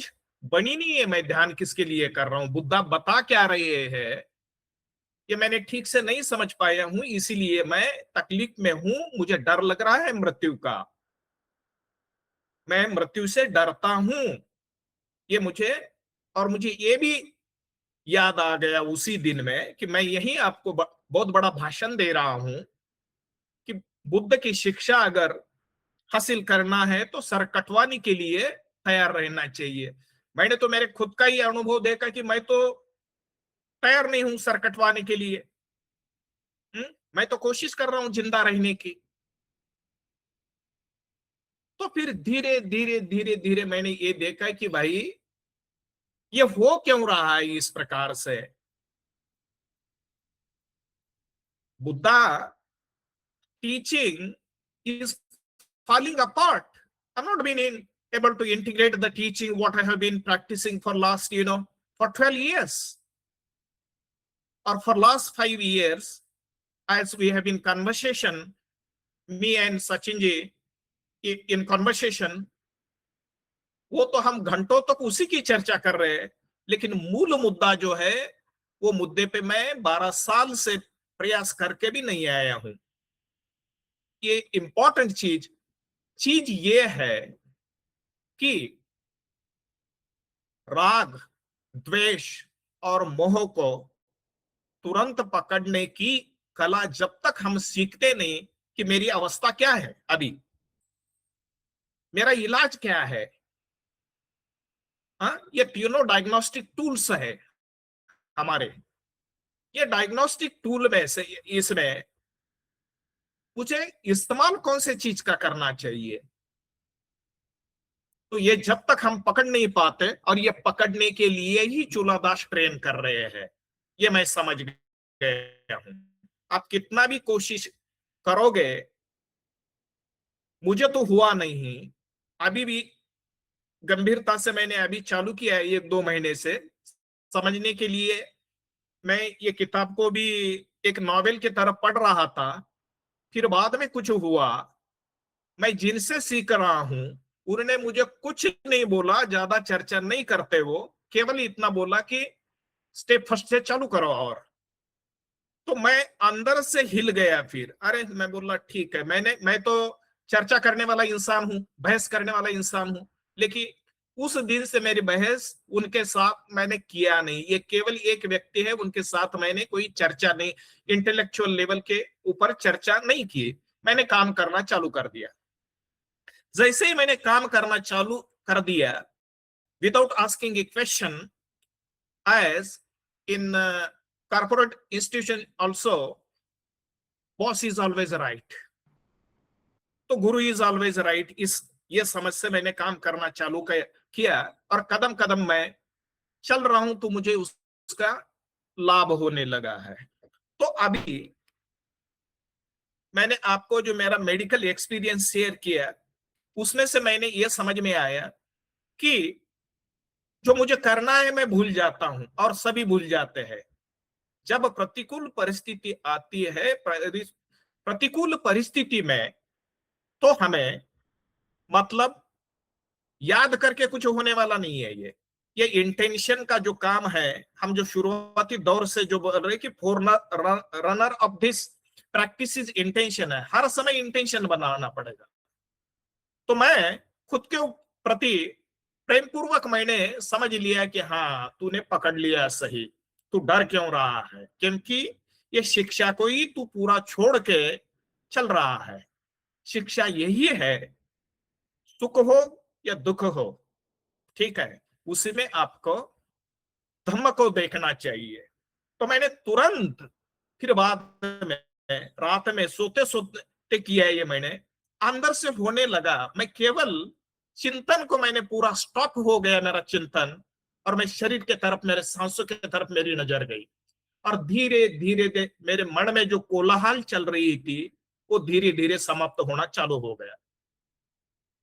बनी नहीं है, मैं ध्यान किसके लिए कर रहा हूं, बुद्धा बता क्या रहे हैं, ये मैंने ठीक से नहीं समझ पाया हूं, इसीलिए मैं तकलीफ में हूं। मुझे डर लग रहा है मृत्यु का, मैं मृत्यु से डरता हूं ये मुझे। और मुझे ये भी याद आ गया उसी दिन में कि मैं यही आपको बहुत बड़ा भाषण दे रहा हूं कि बुद्ध की शिक्षा अगर हासिल करना है तो सर कटवाने के लिए तैयार रहना चाहिए। मैंने तो मेरे खुद का ही अनुभव देखा कि मैं तो तैयार नहीं हूं सर कटवाने के लिए। मैं तो कोशिश कर रहा हूं जिंदा रहने की। तो फिर धीरे धीरे धीरे धीरे मैंने ये देखा कि भाई ये हो क्यों रहा है इस प्रकार से। Buddha teaching is falling apart. I'm not being able to integrate the teaching what I have been practicing for last, for 12 years or for last 5 years, as we have been conversation, me and Sachin ji in conversation, वो तो हम घंटों तक उसी की चर्चा कर रहे हैं, लेकिन मूल मुद्दा जो है वो मुद्दे पे मैं 12 साल से प्रयास करके भी नहीं आया हूं। ये इंपॉर्टेंट चीज ये है कि राग, द्वेष और मोह को तुरंत पकड़ने की कला जब तक हम सीखते नहीं कि मेरी अवस्था क्या है, अभी मेरा इलाज क्या है। ये तीनों डायग्नोस्टिक टूल्स है हमारे। ये डायग्नोस्टिक टूल में से इसमें मुझे इस्तेमाल कौन से चीज का करना चाहिए, तो ये जब तक हम पकड़ नहीं पाते, और ये पकड़ने के लिए ही चूलादास ट्रेन कर रहे हैं, ये मैं समझ गया हूं। आप कितना भी कोशिश करोगे, मुझे तो हुआ नहीं। अभी भी गंभीरता से मैंने अभी चालू किया है 1, 2 महीने से समझने के लिए। मैं ये किताब को भी एक नॉवेल की तरह पढ़ रहा था, फिर बाद में कुछ हुआ। मैं जिनसे सीख रहा हूं उन्होंने मुझे कुछ नहीं बोला, ज्यादा चर्चा नहीं करते, वो केवल इतना बोला कि स्टेप फर्स्ट से चालू करो। और तो मैं अंदर से हिल गया। फिर अरे मैं बोला ठीक है, मैं तो चर्चा करने वाला इंसान हूं, बहस करने वाला इंसान हूं, लेकिन उस दिन से मेरी बहस उनके साथ मैंने किया नहीं। ये केवल एक व्यक्ति है, उनके साथ मैंने कोई चर्चा नहीं, इंटेलेक्चुअल लेवल के ऊपर चर्चा नहीं की। मैंने काम करना चालू कर दिया। जैसे ही मैंने काम करना चालू कर दिया, without asking a question, as in corporate institution also, boss is always right, तो गुरु इज ऑलवेज राइट, ये समझ से मैंने काम करना चालू किया, और कदम कदम मैं चल रहा हूं तो मुझे उसका लाभ होने लगा है। तो अभी मैंने आपको जो मेरा मेडिकल एक्सपीरियंस शेयर किया, उसमें से मैंने ये समझ में आया कि जो मुझे करना है मैं भूल जाता हूं और सभी भूल जाते हैं। जब प्रतिकूल परिस्थिति आती है, प्रतिकूल परिस्थिति में, तो हमें मतलब याद करके कुछ होने वाला नहीं है। ये इंटेंशन का जो काम है, हम जो शुरुआती दौर से जो बोल रहे कि runner of this practice is intention है, हर समय इंटेंशन बनाना पड़ेगा। तो मैं खुद के प्रति प्रेम पूर्वक मैंने समझ लिया कि हाँ, तूने पकड़ लिया सही, तू डर क्यों रहा है, क्योंकि ये शिक्षा को ही तू पूरा छोड़ के चल रहा है। शिक्षा यही है, सुख हो या दुख हो, ठीक है, उसी में आपको धम्म को देखना चाहिए। तो मैंने तुरंत फिर बाद में रात में सोते सोते किया ये, मैंने अंदर से होने लगा। मैं केवल चिंतन को मैंने पूरा स्टॉप हो गया मेरा चिंतन, और मैं शरीर के तरफ, मेरे सांसों के तरफ मेरी नजर गई, और धीरे धीरे मेरे मन में जो कोलाहल चल रही थी वो धीरे धीरे समाप्त होना चालू हो गया,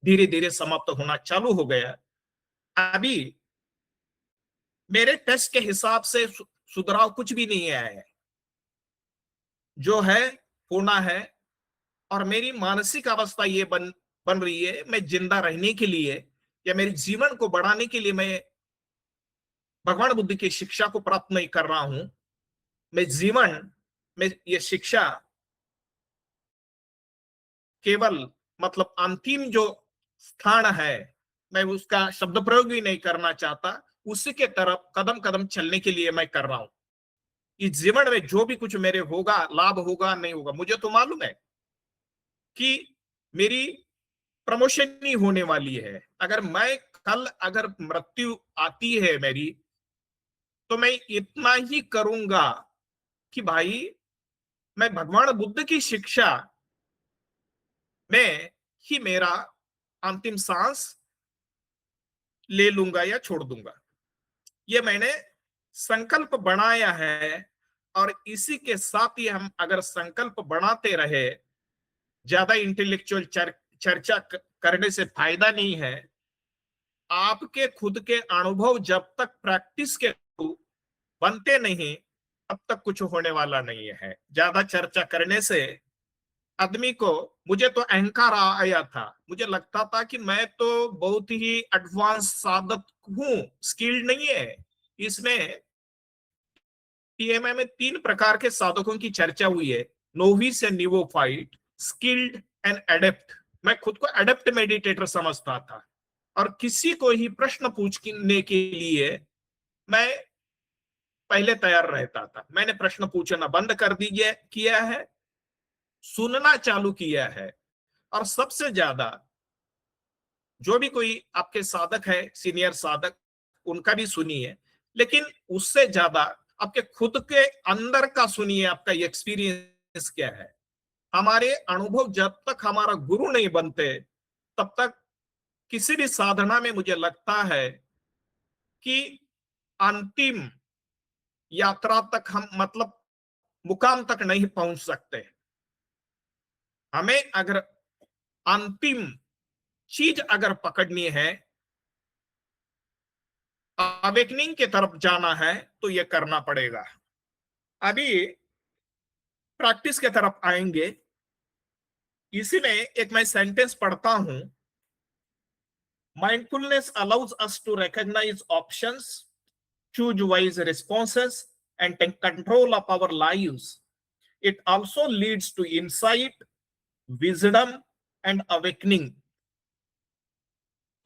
धीरे धीरे समाप्त होना चालू हो गया। अभी मेरे टेस्ट के हिसाब से सुधराव कुछ भी नहीं आया है, जो है होना है। और मेरी मानसिक अवस्था ये बन रही है, मैं जिंदा रहने के लिए या मेरे जीवन को बढ़ाने के लिए मैं भगवान बुद्ध की शिक्षा को प्राप्त नहीं कर रहा हूं। मैं जीवन में ये शिक्षा केवल मतलब अंतिम जो स्थान है, मैं उसका शब्द प्रयोग भी नहीं करना चाहता, उसी के तरफ कदम कदम चलने के लिए मैं कर रहा हूं। इस जीवन में जो भी कुछ मेरे होगा, लाभ होगा नहीं होगा, मुझे तो मालूम है कि मेरी प्रमोशन नहीं होने वाली है। अगर मैं कल अगर मृत्यु आती है मेरी, तो मैं इतना ही करूंगा कि भाई मैं भगवान बुद्ध की शिक्षा में ही मेरा अंतिम सांस ले लूंगा या छोड़ दूंगा। ये मैंने संकल्प बनाया है, और इसी के साथ ही हम अगर संकल्प बनाते रहे, ज्यादा इंटेलेक्चुअल चर्चा करने से फायदा नहीं है। आपके खुद के अनुभव जब तक प्रैक्टिस के बनते नहीं, तब तक कुछ होने वाला नहीं है। ज्यादा चर्चा करने से आदमी को, मुझे तो अहंकार आया था, मुझे लगता था कि मैं तो बहुत ही एडवांस साधक हूं, स्किल्ड नहीं है। इसमें टीएमए में 3 प्रकार के साधकों की चर्चा हुई है, novice and neophyte, skilled and adept. मैं खुद को एडेप्ट मेडिटेटर समझता था, और किसी को ही प्रश्न पूछने के लिए मैं पहले तैयार रहता था। मैंने प्रश्न पूछना बंद कर दिया किया है, सुनना चालू किया है। और सबसे ज्यादा जो भी कोई आपके साधक है, सीनियर साधक, उनका भी सुनिए, लेकिन उससे ज्यादा आपके खुद के अंदर का सुनिए, आपका एक्सपीरियंस क्या है। हमारे अनुभव जब तक हमारा गुरु नहीं बनते, तब तक किसी भी साधना में मुझे लगता है कि अंतिम यात्रा तक हम मतलब मुकाम तक नहीं पहुंच सकते। हमें अगर अंतिम चीज अगर पकड़नी है, अवेकनिंग की तरफ जाना है, तो ये करना पड़ेगा। अभी प्रैक्टिस की तरफ आएंगे। इसी में एक मैं सेंटेंस पढ़ता हूं, mindfulness allows us to recognize options, choose wise responses, and take control of our lives. It also leads to insight, wisdom, and awakening.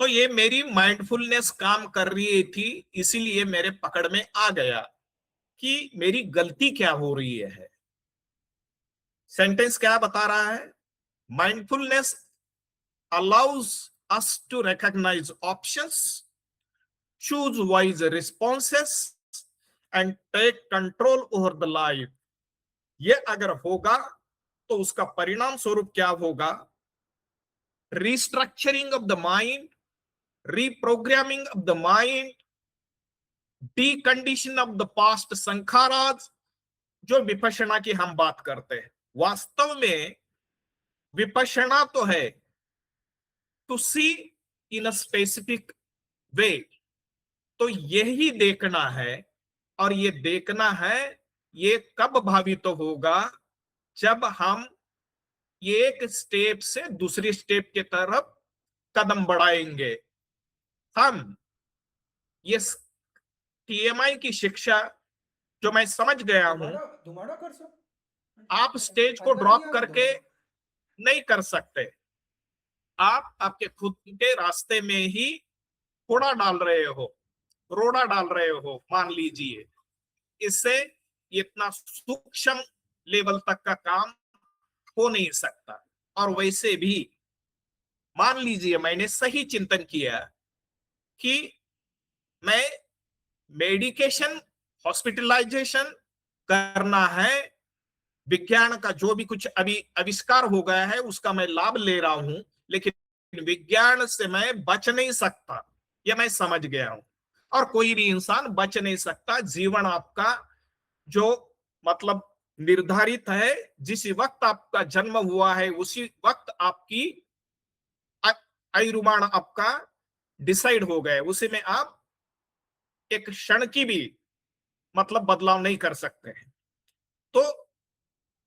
तो ये मेरी माइंडफुलनेस काम कर रही थी, इसीलिए मेरे पकड़ में आ गया कि मेरी गलती क्या हो रही है। सेंटेंस क्या बता रहा है? Mindfulness allows us to recognize options, choose wise responses, and take control over the life. ये अगर होगा तो उसका परिणाम स्वरूप क्या होगा? Restructuring of the mind, reprogramming of the mind, decondition of the past संखाराज, जो विपश्यना की हम बात करते हैं। वास्तव में विपश्यना तो है to C in a specific way. तो यही देखना है, और ये देखना है ये कब भावित तो होगा, जब हम एक स्टेप से दूसरी स्टेप की तरफ कदम बढ़ाएंगे। हम ये टीएमआई की शिक्षा जो मैं समझ गया हूं, धुमाड़ा कर सो आप स्टेज को ड्रॉप करके नहीं कर सकते। आप आपके खुद के रास्ते में ही फोड़ा डाल रहे हो, रोड़ा डाल रहे हो, मान लीजिए। इससे इतना सूक्ष्म लेवल तक का काम हो नहीं सकता। और वैसे भी मान लीजिए मैंने सही चिंतन किया कि मैं मेडिकेशन, हॉस्पिटलाइजेशन करना है, विज्ञान का जो भी कुछ अभी आविष्कार हो गया है उसका मैं लाभ ले रहा हूं, लेकिन विज्ञान से मैं बच नहीं सकता, यह मैं समझ गया हूं। और कोई भी इंसान बच नहीं सकता। जीवन आपका जो मतलब निर्धारित है, जिस वक्त आपका जन्म हुआ है उसी वक्त आपकी आयुर्मान आपका डिसाइड हो गया, उसी में आप एक क्षण की भी मतलब बदलाव नहीं कर सकते हैं। तो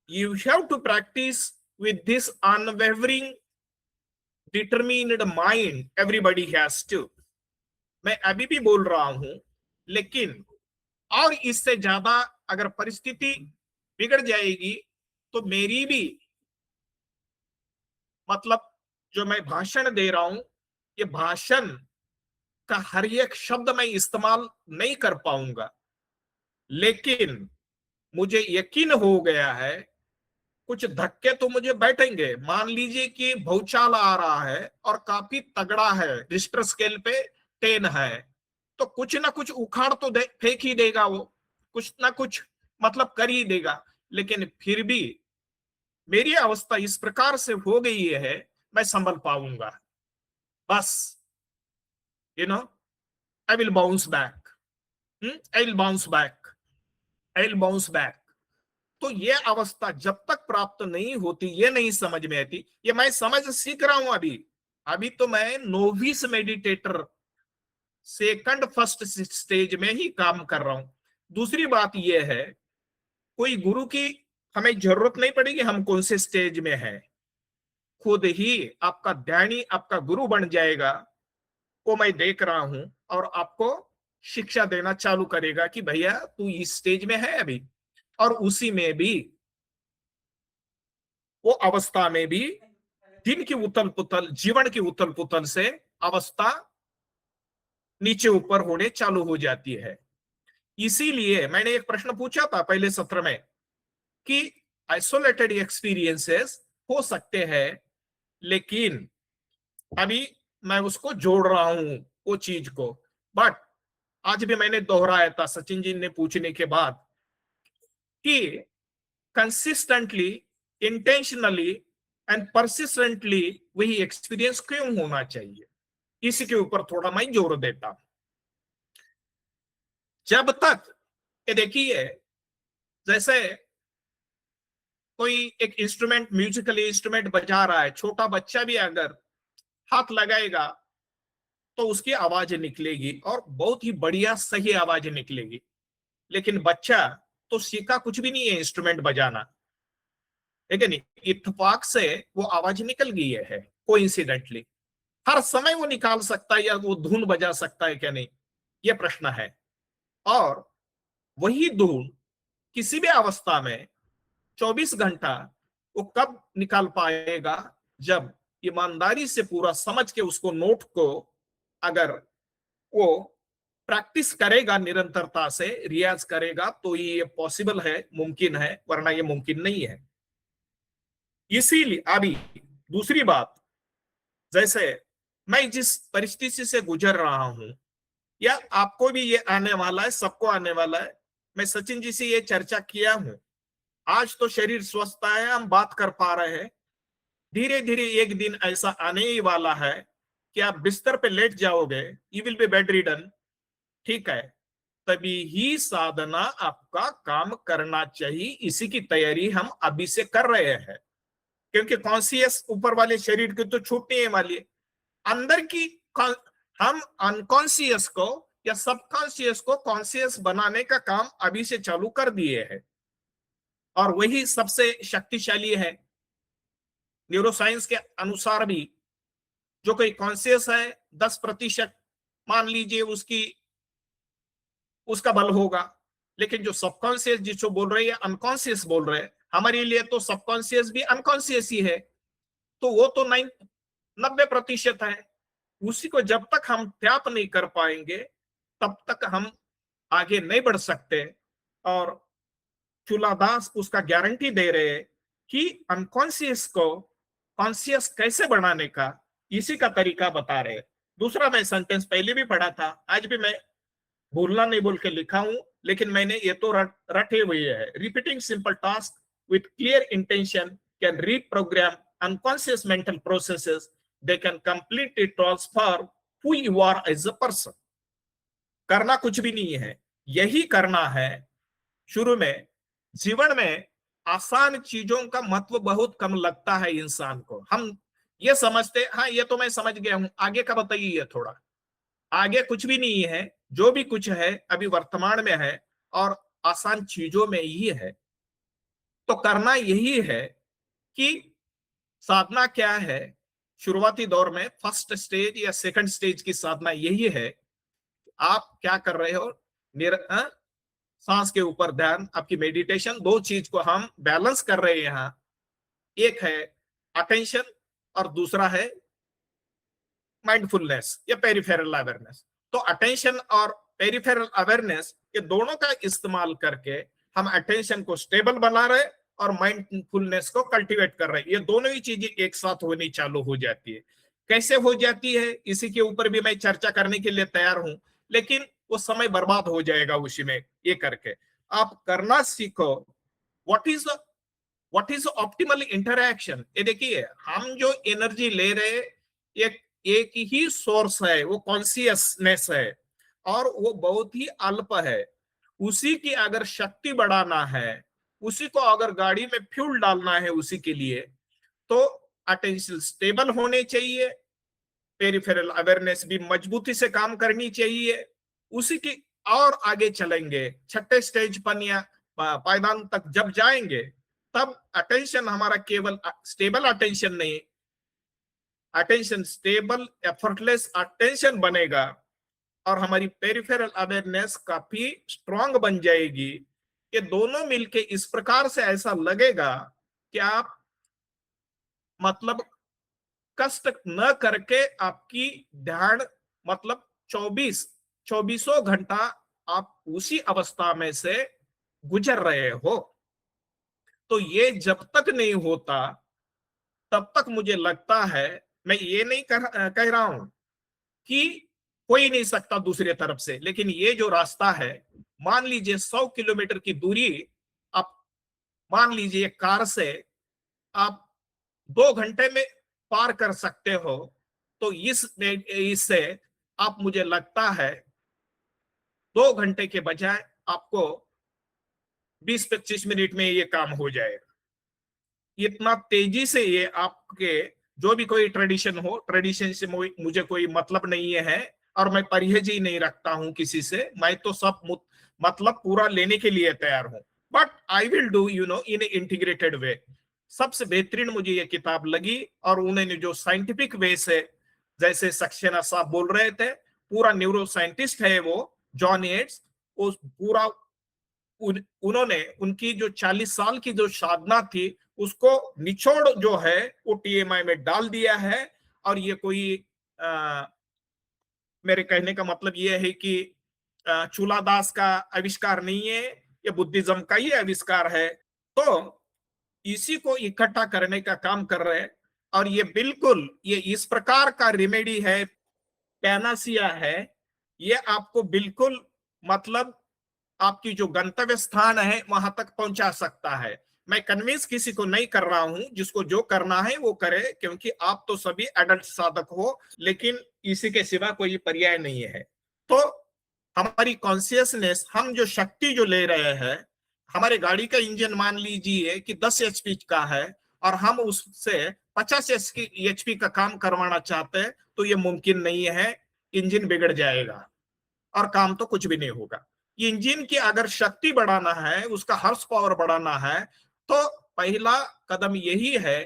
you have to practice with this unwavering determined mind, everybody has to। मैं अभी भी बोल रहा हूं, लेकिन और इससे ज्यादा अगर परिस्थिति बिगड़ जाएगी तो मेरी भी मतलब जो मैं भाषण दे रहा हूं, ये भाषण का हर एक शब्द मैं इस्तेमाल नहीं कर पाऊंगा, लेकिन मुझे यकीन हो गया है कुछ धक्के तो मुझे बैठेंगे। मान लीजिए कि भूचाल आ रहा है और काफी तगड़ा है, रिश्टर स्केल पे 10 है, तो कुछ ना कुछ उखाड़ तो फेंक ही देगा वो, कुछ ना कुछ मतलब कर ही देगा। लेकिन फिर भी मेरी अवस्था इस प्रकार से हो गई है, मैं संभल पाऊंगा। बस I will bounce back, I will bounce back, I will bounce back. तो ये अवस्था जब तक प्राप्त नहीं होती, ये नहीं समझ में आती। ये मैं समझ सीख रहा हूं अभी तो मैं novice meditator second first stage में ही काम कर रहा हूं। दूसरी बात ये है, कोई गुरु की हमें जरूरत नहीं पड़ेगी, हम कौन से स्टेज में हैं, खुद ही आपका ध्यानी आपका गुरु बन जाएगा, वो मैं देख रहा हूं, और आपको शिक्षा देना चालू करेगा कि भैया तू इस स्टेज में है अभी। और उसी में भी वो अवस्था में भी दिन की उथल पुथल, जीवन की उथल पुथल से अवस्था नीचे ऊपर होने चालू हो जाती है। इसीलिए मैंने एक प्रश्न पूछा था पहले सत्र में कि आइसोलेटेड एक्सपीरियंसेस हो सकते हैं, लेकिन अभी मैं उसको जोड़ रहा हूं वो चीज को। बट आज भी मैंने दोहराया था सचिन जी ने पूछने के बाद कि कंसिस्टेंटली, इंटेंशनली एंड परसिस्टेंटली वही एक्सपीरियंस क्यों होना चाहिए, इसी के ऊपर थोड़ा मैं जोर देता हूं। जब तक ये देखिए, जैसे कोई एक इंस्ट्रूमेंट, म्यूजिकल इंस्ट्रूमेंट बजा रहा है, छोटा बच्चा भी अगर हाथ लगाएगा तो उसकी आवाज निकलेगी और बहुत ही बढ़िया सही आवाज निकलेगी। लेकिन बच्चा तो सीखा कुछ भी नहीं है इंस्ट्रूमेंट बजाना, लेकिन इत्तेफाक से वो आवाज निकल गई है, कोइंसिडेंटली। हर समय वो निकाल सकता है या वो धुन बजा सकता है क्या नहीं, ये प्रश्न है। और वही धुन किसी भी अवस्था में 24 घंटा वो कब निकाल पाएगा, जब ईमानदारी से पूरा समझ के उसको नोट को अगर वो प्रैक्टिस करेगा, निरंतरता से रियाज करेगा, तो ये पॉसिबल है, मुमकिन है, वरना ये मुमकिन नहीं है। इसीलिए अभी दूसरी बात, जैसे मैं जिस परिस्थिति से गुजर रहा हूं, या आपको भी ये आने वाला है, सबको आने वाला है। मैं सचिन जी से ये चर्चा किया हूं, आज तो शरीर स्वस्थ है, हम बात कर पा रहे हैं। धीरे धीरे एक दिन ऐसा आने ही वाला है कि आप बिस्तर पे लेट जाओगे, you will be bed ridden, ठीक है, तभी ही साधना आपका काम करना चाहिए। इसी की तैयारी हम अभी से कर रहे हैं, क्योंकि कॉन्शियस ऊपर वाले शरीर की तो छूटने वाली है, अंदर की हम अनकॉन्शियस को या सबकॉन्शियस को कॉन्शियस बनाने का काम अभी से चालू कर दिए हैं, और वही सबसे शक्तिशाली है। न्यूरोसाइंस के अनुसार भी जो कोई कॉन्शियस है 10% मान लीजिए उसका बल होगा, लेकिन जो सबकॉन्शियस जिसको बोल रहे हैं अनकॉन्शियस बोल रहे हैं, हमारे लिए तो सबकॉन्शियस भी अनकॉन्शियस ही है, तो वो तो 90% है। उसी को जब तक हम टैप नहीं कर पाएंगे तब तक हम आगे नहीं बढ़ सकते। और चूलादास उसका गारंटी दे रहे हैं कि अनकॉन्शियस को कॉन्शियस कैसे बनाने का इसी का तरीका बता रहे हैं। दूसरा मैं सेंटेंस पहले भी पढ़ा था, आज भी मैं भूलना नहीं बोल के लिखा हूं, लेकिन मैंने ये तो रटे हुए है। Repeating simple task with clear intention can reprogram unconscious mental processes, they can completely transform who you are as a person. करना कुछ भी नहीं है, यही करना है। शुरू में जीवन में आसान चीजों का महत्व बहुत कम लगता है इंसान को। हम ये समझते हाँ ये तो मैं समझ गया हूं, आगे का बताइए थोड़ा। आगे कुछ भी नहीं है, जो भी कुछ है अभी वर्तमान में है और आसान चीजों में ही है। तो करना यही है कि साधना क्या है। शुरुआती दौर में फर्स्ट स्टेज या सेकंड स्टेज की साधना यही है। आप क्या कर रहे हो, सांस के ऊपर ध्यान, आपकी मेडिटेशन, दो चीज को हम बैलेंस कर रहे हैं यहाँ। एक है अटेंशन और दूसरा है माइंडफुलनेस या पेरिफेरल अवेयरनेस। तो अटेंशन और पेरिफेरल अवेयरनेस ये दोनों का इस्तेमाल करके हम अटेंशन को स्टेबल बना रहे और माइंडफुलनेस को कल्टीवेट कर रहे हैं। ये दोनों ही चीजें एक साथ होनी चालू हो जाती है। कैसे हो जाती है इसी के ऊपर भी मैं चर्चा करने के लिए तैयार हूं, लेकिन वो समय बर्बाद हो जाएगा उसी में ये करके। आप करना सीखो। What is optimal interaction. ये देखिए, हम जो एनर्जी ले रहे एक ही सोर्स है, वो कॉन्शियसनेस है, और वो बहुत ही अल्प है। उसी की अगर शक्ति बढ़ाना है, उसी को अगर गाड़ी में फ्यूल डालना है उसी के लिए, तो अटेंशन स्टेबल होने चाहिए, पेरिफेरल अवेयरनेस भी मजबूती से काम करनी चाहिए। उसी की और आगे चलेंगे, छठे स्टेज पर या पायदान तक जब जाएंगे तब अटेंशन हमारा केवल स्टेबल अटेंशन नहीं, अटेंशन स्टेबल एफर्टलेस अटेंशन बनेगा, और हमारी पेरिफेरल अवेयरनेस काफी स्ट्रांग बन जाएगी। ये दोनों मिलके इस प्रकार से ऐसा लगेगा कि आप मतलब कष्ट न करके आपकी ध्यान मतलब 24 घंटा आप उसी अवस्था में से गुजर रहे हो। तो ये जब तक नहीं होता तब तक मुझे लगता है, मैं ये नहीं कह रहा हूं कि कोई नहीं सकता दूसरी तरफ से, लेकिन ये जो रास्ता है, मान लीजिए 100 किलोमीटर की दूरी आप मान लीजिए कार से आप 2 घंटे में पार कर सकते हो, तो इससे आप मुझे लगता है 2 घंटे के बजाय आपको 20-25 मिनट में ये काम हो जाएगा। इतना तेजी से ये आपके जो भी कोई ट्रेडिशन हो, ट्रेडिशन से मुझे कोई मतलब नहीं है, और मैं परहेज ही नहीं रखता हूं किसी से। मैं तो सब मतलब पूरा लेने के लिए तैयार हूं, but I will do in integrated way. सबसे बेहतरीन मुझे ये किताब लगी, और उन्होंने जो साइंटिफिक वे से, जैसे सक्सेना साहब बोल रहे थे, पूरा न्यूरो साइंटिस्ट है वो जॉन एड्स, उस पूरा उन्होंने उनकी जो 40 साल की जो साधना थी उसको निचोड़ जो है वो TMI में डाल दिया है। और ये कोई मेरे कहने का मतलब ये है कि चूलादास का आविष्कार नहीं है, ये बुद्धिज्म का ही आविष्कार है। तो इसी को इकट्ठा करने का काम कर रहे हैं, और ये बिल्कुल ये इस प्रकार का रेमेडी है, पैनासिया है। ये आपको बिल्कुल मतलब आपकी जो गंतव्य स्थान है वहां तक पहुंचा सकता है। मैं कन्विंस किसी को नहीं कर रहा हूं, जिसको जो करना है वो करे, क्योंकि आप तो सभी एडल्ट साधक हो, लेकिन इसी के सिवा कोई पर्याय नहीं है। तो हमारी कॉन्शियसनेस, हम जो शक्ति जो ले रहे हैं, हमारे गाड़ी का इंजन मान लीजिए कि 10 HP का है, और हम उससे 50 HP का काम करवाना चाहते हैं, तो ये मुमकिन नहीं है। इंजन बिगड़ जाएगा और काम तो कुछ भी नहीं होगा। इंजन की अगर शक्ति बढ़ाना है, उसका हॉर्स पावर बढ़ाना है, तो पहला कदम यही है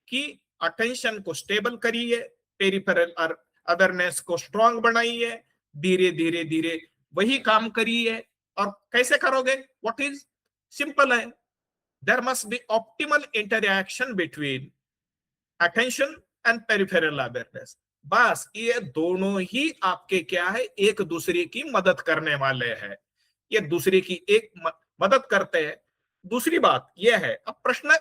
कि अटेंशन को स्टेबल करिए, पेरिफेरल अवेयरनेस को स्ट्रांग बनाइए, धीरे धीरे धीरे वही काम करिए। और कैसे करोगे? व्हाट इज सिंपल है, there must be optimal interaction between attention and peripheral awareness. बस ये दोनों ही आपके क्या है, एक दूसरे की मदद करने वाले हैं, ये दूसरे की एक मदद करते हैं। दूसरी बात यह है, अब प्रश्न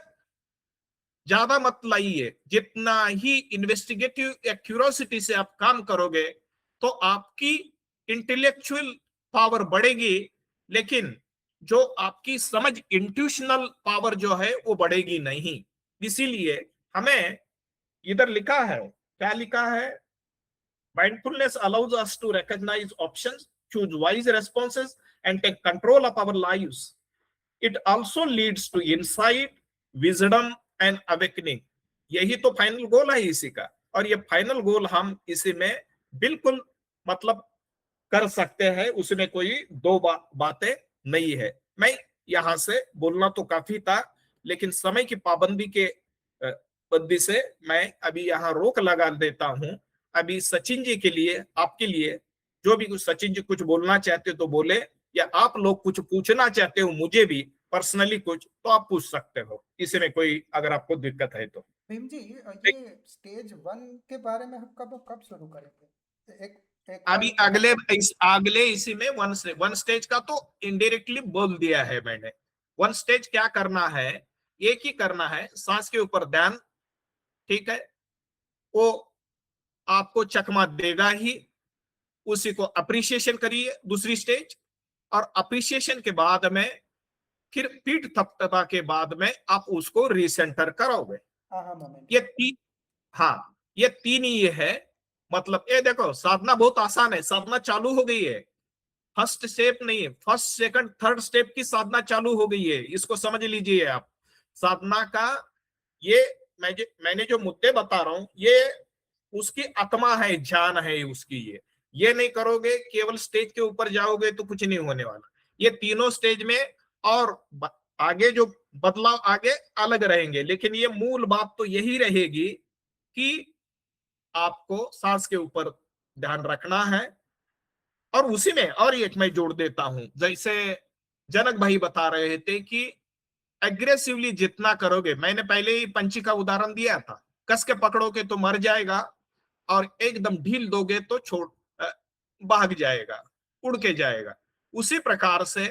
ज्यादा मत लाइए, जितना ही इन्वेस्टिगेटिव या क्यूरोसिटी से आप काम करोगे तो आपकी इंटेलेक्चुअल पावर बढ़ेगी, लेकिन जो आपकी समझ, इंट्यूशनल पावर जो है वो बढ़ेगी नहीं। इसीलिए हमें इधर लिखा है, क्या लिखा है? Mindfulness allows us to recognize options, choose wise responses, and take control of our lives. It also leads to insight, wisdom, and awakening. यही तो फाइनल गोल है इसी का, और ये फाइनल गोल हम इसी में बिल्कुल मतलब कर सकते हैं, उसमें कोई दो बातें नहीं है। मैं यहां से बोलना तो काफी था, लेकिन समय की पाबंदी के बद्दी से मैं अभी यहाँ रोक लगा देता हूं। अभी सचिन जी के लिए, आपके लिए, जो भी कुछ सचिन जी कुछ बोलना चाहते हो तो बोले, या आप लोग कुछ पूछना चाहते हो मुझे भी पर्सनली कुछ, तो आप पूछ सकते हो, इसमें कोई अगर आपको दिक्कत है तो। भीम जी, ये स्टेज 1 के बारे में हम कब शुरू करेंगे? एक अभी अगले इसी में वन स्टेज का तो इनडायरेक्टली बोल दिया है मैंने। वन स्टेज क्या करना है, एक ही करना है, सांस के ऊपर ध्यान, ठीक है, वो आपको चकमा देगा ही, उसी को अप्रिशिएशन करिए, दूसरी स्टेज। और अप्रिशिएशन के बाद में फिर पीठ थपथपा के बाद में आप उसको रिसेंटर करोगे। ये तीन ही है। मतलब ये देखो, साधना बहुत आसान है, साधना चालू हो गई है। फर्स्ट स्टेप नहीं है, फर्स्ट सेकंड थर्ड स्टेप की साधना चालू हो गई है, इसको समझ लीजिए आप। साधना का ये मैंने जो मुद्दे बता रहा हूं, ये उसकी आत्मा है, जान है उसकी। ये नहीं करोगे, केवल स्टेज के ऊपर जाओगे तो कुछ नहीं होने वाला। ये तीनों स्टेज में और आगे जो बदलाव आगे अलग रहेंगे, लेकिन ये मूल बात तो यही रहेगी कि आपको सांस के ऊपर ध्यान रखना है। और उसी में और एक मैं जोड़ देता हूं, जैसे जनक भाई बता रहे थे कि एग्रेसिवली जितना करोगे, मैंने पहले ही पंछी का उदाहरण दिया था, कस के पकड़ोगे तो मर जाएगा, और एकदम ढील दोगे तो भाग जाएगा, उड़ के जाएगा। उसी प्रकार से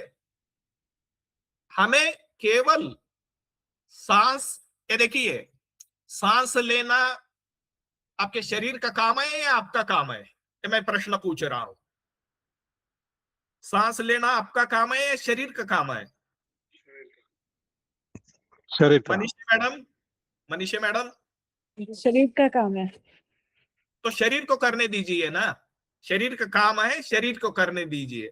हमें केवल सांस, ये देखिए, सांस लेना आपके शरीर का काम है या आपका काम है? ये मैं प्रश्न पूछ रहा हूं। सांस लेना आपका काम है या शरीर का काम है? शरीर का। मनीषा मैडम, शरीर का काम है। तो शरीर को करने दीजिए ना, शरीर का काम है, शरीर को करने दीजिए।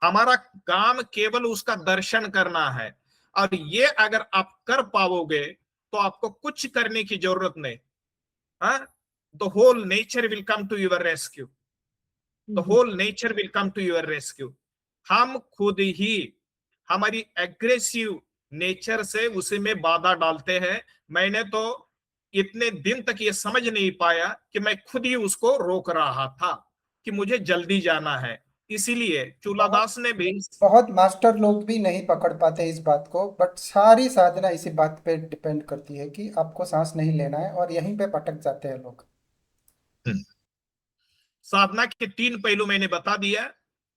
हमारा काम केवल उसका दर्शन करना है, और ये अगर आप कर पाओगे तो आपको कुछ करने की जरूरत नहीं। The whole nature will come to your rescue, the whole nature will come to your rescue. हम खुद ही हमारी एग्रेसिव नेचर से उसी में बाधा डालते हैं। मैंने तो इतने दिन तक ये समझ नहीं पाया कि मैं खुद ही उसको रोक रहा था कि मुझे जल्दी जाना है। इसीलिए चूलादास ने भी, बहुत मास्टर लोग भी नहीं पकड़ पाते इस बात को, बट सारी साधना इसी बात पे डिपेंड करती है कि आपको सांस नहीं लेना है, और यहीं पे भटक जाते हैं लोग। साधना के 3 पहलू मैंने बता दिया,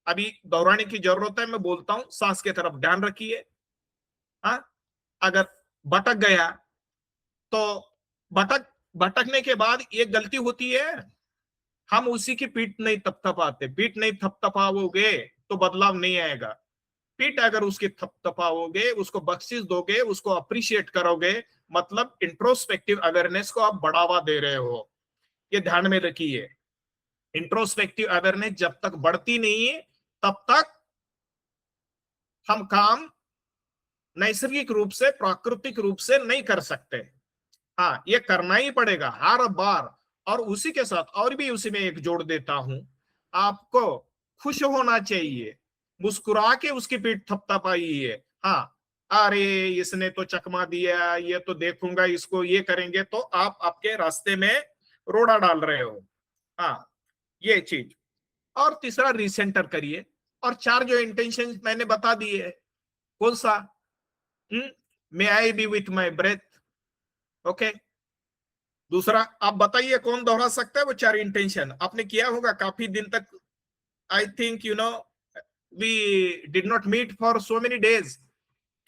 अभी दोहराने की जरूरत है। मैं बोलता हूं, सांस की तरफ ध्यान रखिए। अगर भटक गया तो भटकने के बाद एक गलती होती है, हम उसी की पीठ नहीं थपथपाते। पीठ नहीं थपथपाओगे तो बदलाव नहीं आएगा। पीठ अगर उसकी थपथपाओगे, उसको बख्शिश दोगे, उसको अप्रिशिएट करोगे, मतलब इंट्रोस्पेक्टिव अवेयरनेस को आप बढ़ावा दे रहे हो। ये ध्यान में रखिए, इंट्रोस्पेक्टिव अवेयरनेस जब तक बढ़ती नहीं है तब तक हम काम नैसर्गिक रूप से, प्राकृतिक रूप से नहीं कर सकते। हाँ, ये करना ही पड़ेगा हर बार। और उसी के साथ और भी उसी में एक जोड़ देता हूं, आपको खुश होना चाहिए, मुस्कुरा के उसकी पीठ थपथपाइए। हाँ, अरे इसने तो चकमा दिया, ये तो देखूंगा इसको, ये करेंगे, तो आप आपके रास्ते में रोड़ा डाल रहे हो। हाँ, ये चीज। और तीसरा, रिसेंटर करिए। और 4 जो इंटेंशन मैंने बता दिए, कौन सा? May I be with my breath. Okay. दूसरा, आप बताइए कौन दोहरा सकता है वो 4 इंटेंशन? आपने किया होगा काफी दिन तक। I think we did not meet for so many days.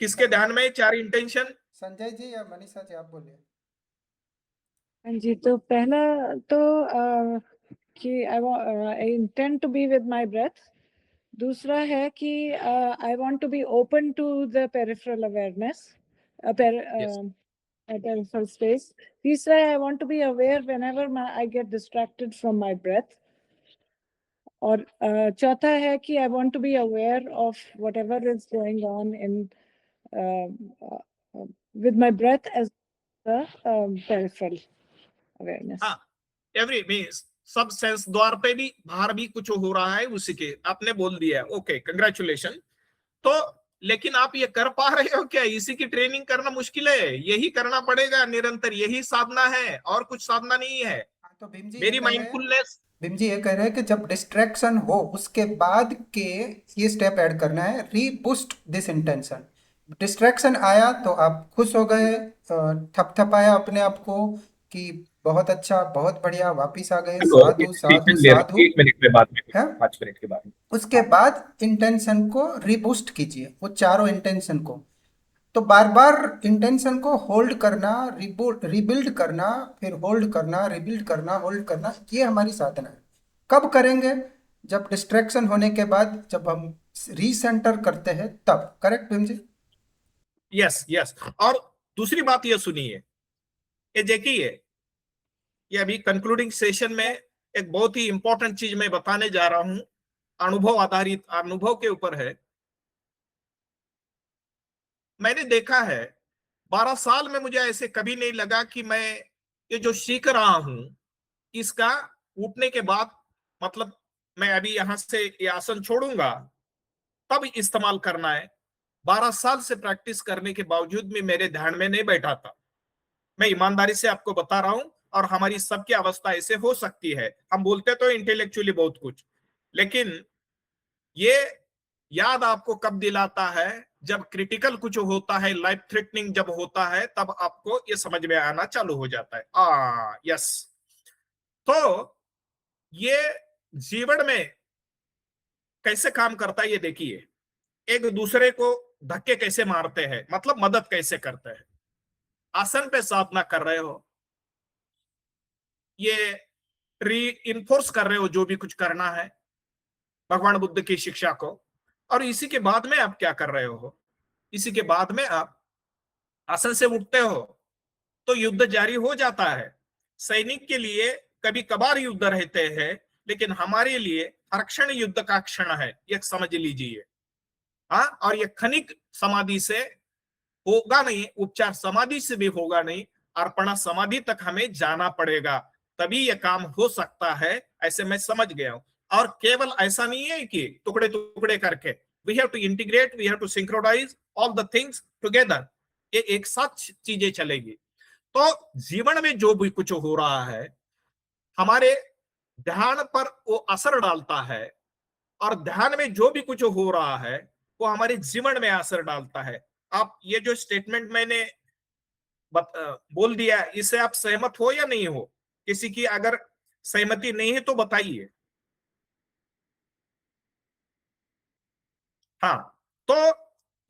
किसके ध्यान में 4 इंटेंशन? संजय जी या मनीषा जी, आप बोलिए। हाँ जी, तो पहला तो कि I intend to be with my breath. दूसरा है कि I want to be open to the peripheral awareness, peripheral space. तीसरा, I want to be aware whenever I get distracted from my breath. और चौथा है कि I want to be aware of whatever is going on in with my breath as the peripheral awareness. हाँ, every means सब sense द्वार पे भी बाहर भी कुछ हो रहा है, उसी के आपने बोल दिया। Okay, congratulation. तो लेकिन आप ये कर पा रहे हो क्या? इसी की ट्रेनिंग करना मुश्किल है, यही करना पड़ेगा निरंतर, यही साधना है, और कुछ साधना नहीं है। तो भीम जी मेरी माइंडफुलनेस। भीम जी ये कह रहे हैं कि जब डिस्ट्रैक्शन हो उसके बाद के ये स्टेप ऐड करना है, रीबूस्ट दिस इंटेंशन। डिस्ट्रैक्शन आया तो आप खुश हो गए, थपथपाया अपने आप को कि बहुत अच्छा, बहुत बढ़िया, वापिस आ गए, साधु साधु साधु। 1 मिनट में बाद में, है 5 मिनट के बाद में। उसके बाद इंटेंशन को रीबूस्ट कीजिए, वो चारों इंटेंशन को। तो बार बार इंटेंशन को होल्ड करना, रिबिल्ड करना, फिर होल्ड करना, रिबिल्ड करना, होल्ड करना, ये हमारी साधना है। कब करेंगे? जब डिस्ट्रैक्शन होने के बाद, जब हम रीसेंटर करते हैं तब। Correct Bhim ji? Yes yes. और दूसरी बात ये सुनिए, ये देखिए, ये अभी कंक्लूडिंग सेशन में एक बहुत ही इंपॉर्टेंट चीज मैं बताने जा रहा हूं, अनुभव आधारित, अनुभव के ऊपर है। मैंने देखा है 12 साल में मुझे ऐसे कभी नहीं लगा कि मैं ये जो सीख रहा हूं इसका उठने के बाद, मतलब मैं अभी यहां से ये आसन छोड़ूंगा तब इस्तेमाल करना है। 12 साल से प्रैक्टिस करने के बावजूद भी मेरे ध्यान में नहीं बैठा था। मैं ईमानदारी से आपको बता रहा हूं, और हमारी सबकी अवस्था ऐसे हो सकती है। हम बोलते तो इंटेलेक्चुअली बहुत कुछ, लेकिन ये याद आपको कब दिलाता है? जब क्रिटिकल कुछ होता है, लाइफ थ्रेटनिंग जब होता है, तब आपको ये समझ में आना चालू हो जाता है। यस। तो ये जीवन में कैसे काम करता है ये देखिए। एक दूसरे को धक्के कैसे मारते हैं, मतलब मदद कैसे करते हैं। आसन पे साधना कर रहे हो, ये री इन्फोर्स कर रहे हो जो भी कुछ करना है भगवान बुद्ध की शिक्षा को। और इसी के बाद में आप क्या कर रहे हो? इसी के बाद में आप आसन से उठते हो तो युद्ध जारी हो जाता है। सैनिक के लिए कभी कभार युद्ध रहते हैं, लेकिन हमारे लिए हर क्षण युद्ध का क्षण है, ये समझ लीजिए। हाँ, और ये क्षणिक समाधि से होगा नहीं, उपचार समाधि से भी होगा नहीं, अर्पणा समाधि तक हमें जाना पड़ेगा, तभी ये काम हो सकता है। ऐसे मैं समझ गया हूं। और केवल ऐसा नहीं है कि टुकड़े टुकड़े करके, we have to integrate, we have to synchronize all the things together, ये एक साथ चीजें चलेगी। तो जीवन में जो भी कुछ हो रहा है हमारे ध्यान पर वो असर डालता है, और ध्यान में जो भी कुछ हो रहा है वो हमारे जीवन में असर डालता है। आप ये जो स्टेटमेंट मैंने बोल दिया, इससे आप सहमत हो या नहीं हो? किसी की अगर सहमति नहीं है तो बताइए। हाँ, तो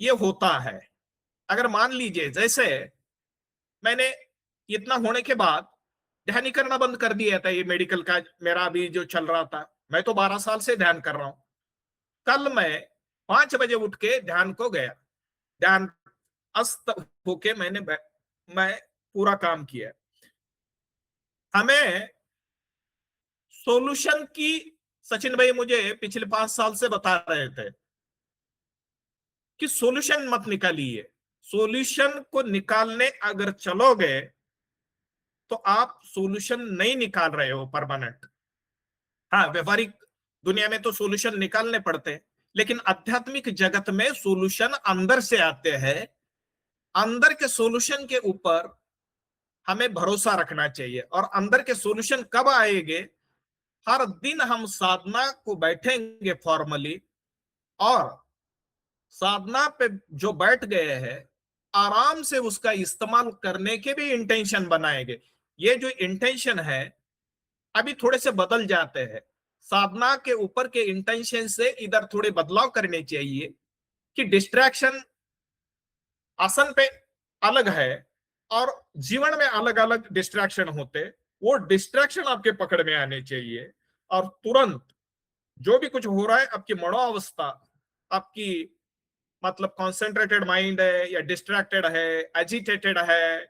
ये होता है। अगर मान लीजिए जैसे मैंने इतना होने के बाद ध्यान ही करना बंद कर दिया था, ये मेडिकल का मेरा अभी जो चल रहा था, मैं तो 12 साल से ध्यान कर रहा हूं। कल मैं 5 बजे उठ के ध्यान को गया, ध्यान अस्त होके मैं पूरा काम किया। हमें सॉल्यूशन की, सचिन भाई मुझे पिछले 5 साल से बता रहे थे कि सॉल्यूशन मत निकालिए, सॉल्यूशन को निकालने अगर चलोगे तो आप सॉल्यूशन नहीं निकाल रहे हो परमानेंट। हाँ, व्यवहारिक दुनिया में तो सॉल्यूशन निकालने पड़ते हैं, लेकिन आध्यात्मिक जगत में सॉल्यूशन अंदर से आते हैं। अंदर के सॉल्यूशन के ऊपर हमें भरोसा रखना चाहिए। और अंदर के सॉल्यूशन कब आएंगे? हर दिन हम साधना को बैठेंगे फॉर्मली, और साधना पे जो बैठ गए हैं आराम से उसका इस्तेमाल करने के भी इंटेंशन बनाएंगे। ये जो इंटेंशन है अभी थोड़े से बदल जाते हैं। साधना के ऊपर के इंटेंशन से इधर थोड़े बदलाव करने चाहिए कि डिस्ट्रैक्शन आसन पे अलग है और जीवन में अलग अलग डिस्ट्रैक्शन होते, वो डिस्ट्रैक्शन आपके पकड़ में आने चाहिए। और तुरंत जो भी कुछ हो रहा है, आपकी मनोअवस्था, आपकी मतलब कॉन्सेंट्रेटेड माइंड है या डिस्ट्रैक्टेड है, एजिटेटेड है,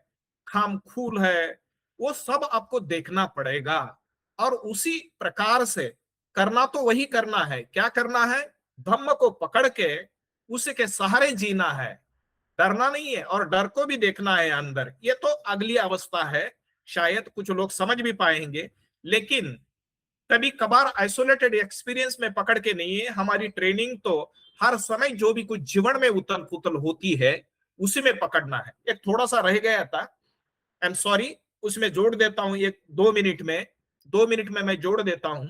खामखूल है, वो सब आपको देखना पड़ेगा। और उसी प्रकार से करना तो वही करना है। क्या करना है? धम्म को पकड़ के उसी के सहारे जीना है, डरना नहीं है। और डर को भी देखना है अंदर। ये तो अगली अवस्था है, शायद कुछ लोग समझ भी पाएंगे, लेकिन कभी कभार आइसोलेटेड एक्सपीरियंस में पकड़ के नहीं है। हमारी ट्रेनिंग तो हर समय जो भी कुछ जीवन में उथल पुथल होती है उसी में पकड़ना है। एक थोड़ा सा रह गया था, आई एम सॉरी, उसमें जोड़ देता हूं। एक 2 मिनट में मैं जोड़ देता हूं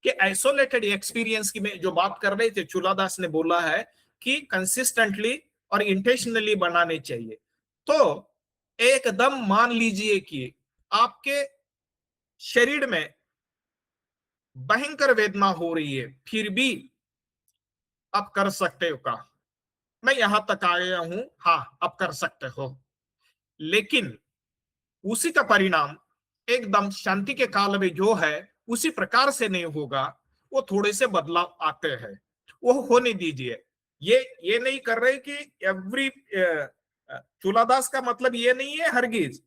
कि आइसोलेटेड एक्सपीरियंस की में जो बात कर रहे थे, चूलादास ने बोला है कि कंसिस्टेंटली और इंटेंशनली बनाने चाहिए। तो एकदम मान लीजिए कि आपके शरीर में भयंकर वेदना हो रही है, फिर भी आप कर सकते हो का? मैं यहां तक आया हूं, हाँ आप कर सकते हो। लेकिन उसी का परिणाम एकदम शांति के काल में जो है उसी प्रकार से नहीं होगा। वो थोड़े से बदलाव आते हैं, वो होने दीजिए। ये नहीं कर रहे कि एवरी चूलादास का मतलब ये नहीं है हरगिज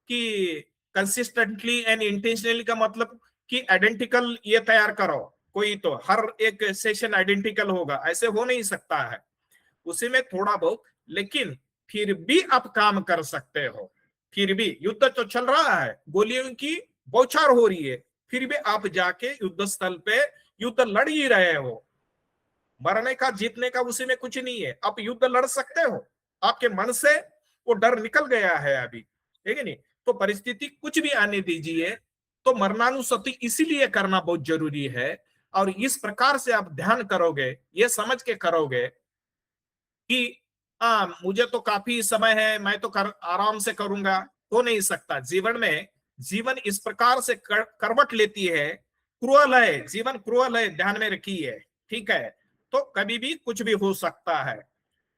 कि कंसिस्टेंटली एंड इंटेंशनली का मतलब कि आइडेंटिकल ये तैयार करो, कोई तो हर एक सेशन आइडेंटिकल होगा, ऐसे हो नहीं सकता है। उसी में थोड़ा बहुत, लेकिन फिर भी आप काम कर सकते हो। फिर भी युद्ध तो चल रहा है, गोलियों की बौछार हो रही है, फिर भी आप जाके युद्ध स्थल पे युद्ध लड़ ही रहे हो। मरने का जीतने का उसी में कुछ नहीं है। आप युद्ध लड़ सकते हो, आपके मन से वो डर निकल गया है अभी, ठीक है नहीं? तो परिस्थिति कुछ भी आने दीजिए, तो मरणानुसति इसीलिए करना बहुत जरूरी है। और इस प्रकार से आप ध्यान करोगे, ये समझ के करोगे कि मुझे तो काफी समय है, मैं तो आराम से करूंगा, तो नहीं सकता। जीवन इस प्रकार से करवट लेती है, क्रूअल है, जीवन क्रूअल है, ध्यान में रखिए, ठीक है? तो कभी भी कुछ भी हो सकता है।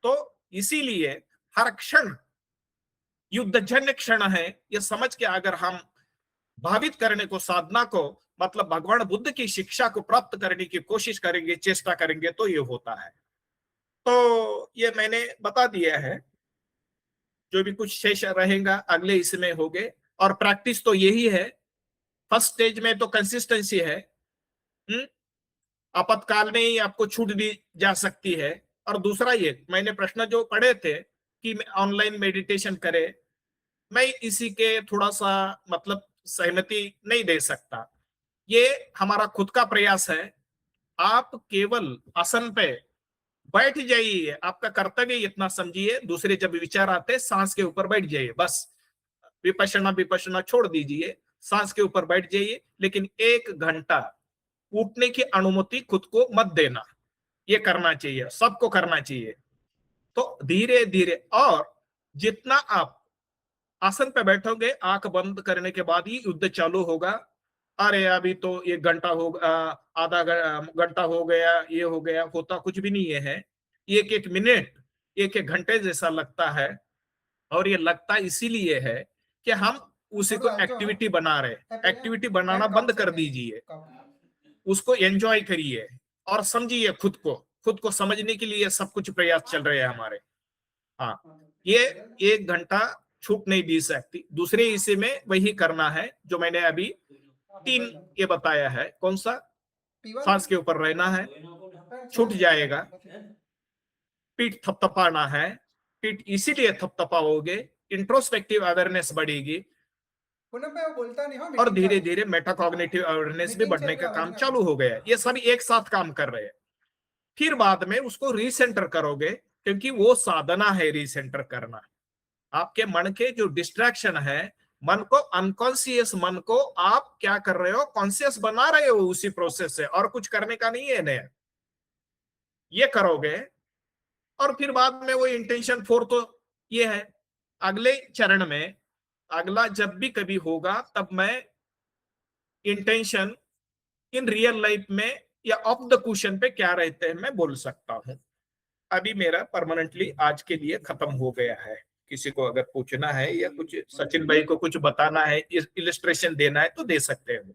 तो इसीलिए हर क्षण युद्धजन्य क्षण है, ये समझ के अगर हम भावित करने को, साधना को, मतलब भगवान बुद्ध की शिक्षा को प्राप्त करने की कोशिश करेंगे, चेष्टा करेंगे, तो ये होता है। तो ये मैंने बता दिया है। जो भी कुछ शेष रहेगा अगले इसमें होगे। और प्रैक्टिस तो यही है। फर्स्ट स्टेज में तो कंसिस्टेंसी है, आपातकाल में ही आपको छूट दी जा सकती है। और दूसरा ये मैंने प्रश्न जो पढ़े थे कि ऑनलाइन मेडिटेशन करे, मैं इसी के थोड़ा सा मतलब सहमति नहीं दे सकता। ये हमारा खुद का प्रयास है। आप केवल आसन पे बैठ जाइए, आपका कर्तव्य इतना समझिए। दूसरे जब विचार आते, सांस के ऊपर बैठ जाइए, बस विपश्यना छोड़ दीजिए, सांस के ऊपर बैठ जाइए। लेकिन 1 घंटा उठने की अनुमति खुद को मत देना। ये करना चाहिए, सबको करना चाहिए। तो धीरे धीरे, और जितना आप आसन पे बैठोगे, आंख बंद करने के बाद ही युद्ध चालू होगा। अरे अभी तो 1 घंटा हो, आधा घंटा हो गया, ये हो गया, होता कुछ भी नहीं है। 1-1 मिनट 1-1 घंटे जैसा लगता है। और ये लगता इसीलिए है कि हम उसी को एक्टिविटी बना रहे। एक्टिविटी बनाना बंद कर दीजिए, उसको एंजॉय करिए और समझिए। खुद को समझने के लिए सब कुछ प्रयास चल रहे हैं हमारे। हाँ, ये 1 घंटा छूट नहीं दी सकती। दूसरे हिस्से में वही करना है जो मैंने अभी 3 ये बताया है। कौन सा? सांस के ऊपर रहना है, छूट जाएगा। पीठ थपथपाना है, पीठ इसीलिए थपथपाओगे, इंट्रोस्पेक्टिव अवेयरनेस बढ़ेगी। पुनः मैं वो बोलता नहीं हूँ और meeting धीरे चालू। धीरे मेटाकॉग्निटिव अवेयरनेस भी मीटिंग बढ़ने चल का रहा काम है, चालू हो गया है। ये सभी एक साथ काम कर रहे हैं। फिर बाद में उसको रीसेंटर करोगे, क्योंकि वो साधना है रीसेंटर करना। आपके मन के जो डिस्ट्रैक्शन है, मन को, अनकॉन्शियस मन को आप क्या कर रहे हो, कॉन्शियस बना रहे हो उसी प्रोसेस से, और कुछ करने का नहीं है नया। ये करोगे और फिर बाद में वो इंटेंशन फोर तो ये है। अगले चरण में, अगला जब भी कभी होगा, तब मैं इंटेंशन इन रियल लाइफ में या ऑफ द क्वेश्चन पे क्या रहते हैं मैं बोल सकता हूं। अभी मेरा परमानेंटली आज के लिए खत्म हो गया है। किसी को अगर पूछना है या कुछ सचिन भाई को कुछ बताना है, इलिस्ट्रेशन देना है तो दे सकते हैं।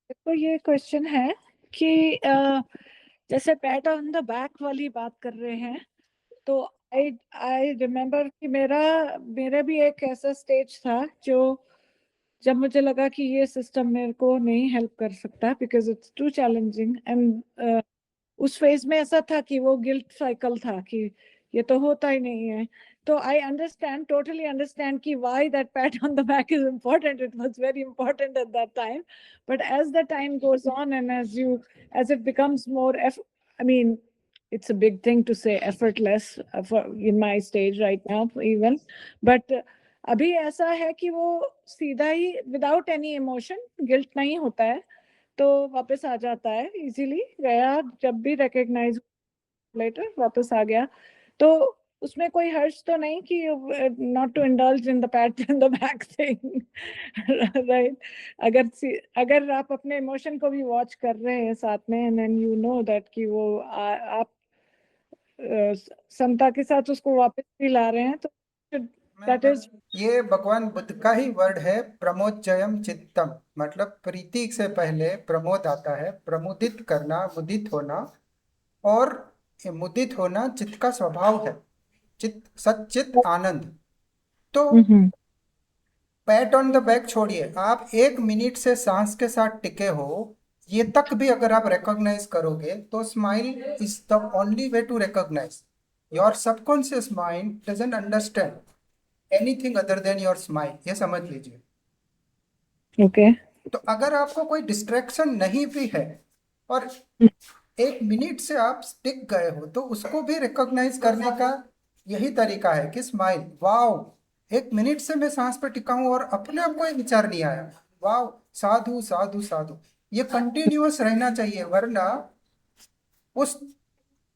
तो ये क्वेश्चन है कि जैसे पैट ऑन द बैक वाली बात कर रहे हैं, तो आई रिमेम्बर कि मेरा भी एक ऐसा स्टेज था जो जब मुझे लगा कि ये सिस्टम मेरे को नहीं हेल्प कर सकता because it's too challenging. And उस फेज में ऐसा था कि वो गिल्ट साइकिल था कि ये तो होता ही नहीं है। तो आई अंडरस्टैंड, टोटली अंडरस्टैंड कि why that pat on the back is important. It was very important at that time, but as the time goes on and as it becomes more I mean, it's a big thing to say effortless in my stage right now even, but अभी ऐसा है कि वो सीधा ही without any emotion, guilt नहीं होता है, तो वापस आ जाता है इजीली। गया जब भी रिकॉग्नाइज लेटर वापस आ गया, तो उसमें कोई हर्ष तो नहीं कि not to indulge in the pat in the back thing, right. अगर आप अपने इमोशन को भी वॉच कर रहे हैं साथ में, and then you know that कि वो आप समता के साथ उसको वापस भी ला रहे हैं, तो दैट इज ये भगवान बुद्ध का ही वर्ड है, प्रमोदजयम चित्तम। मतलब प्रीति से पहले प्रमोद आता है, प्रमुदित करना, मुदित होना। और ये मुदित होना चित्त का स्वभाव है, चित्त सच्चित आनंद। तो पैट ऑन द बैक छोड़िए, आप 1 मिनट से सांस के साथ टिके हो, ये तक भी अगर आप रिकॉग्नाइज करोगे तो smile is the only way to recognize. Your subconscious mind doesn't understand anything other than your smile, ये समझ लीजिए। ओके। तो अगर आपको कोई डिस्ट्रैक्शन नहीं भी है और 1 मिनट से आप टिक गए हो, तो उसको भी रिकॉग्नाइज करने का यही तरीका है कि स्माइल। वाओ, 1 मिनट से मैं सांस पे टिका हूं और अपने आप कोई विचार नहीं आया। वाओ, साधु साधु साधु। ये कंटिन्यूअस रहना चाहिए, वरना उस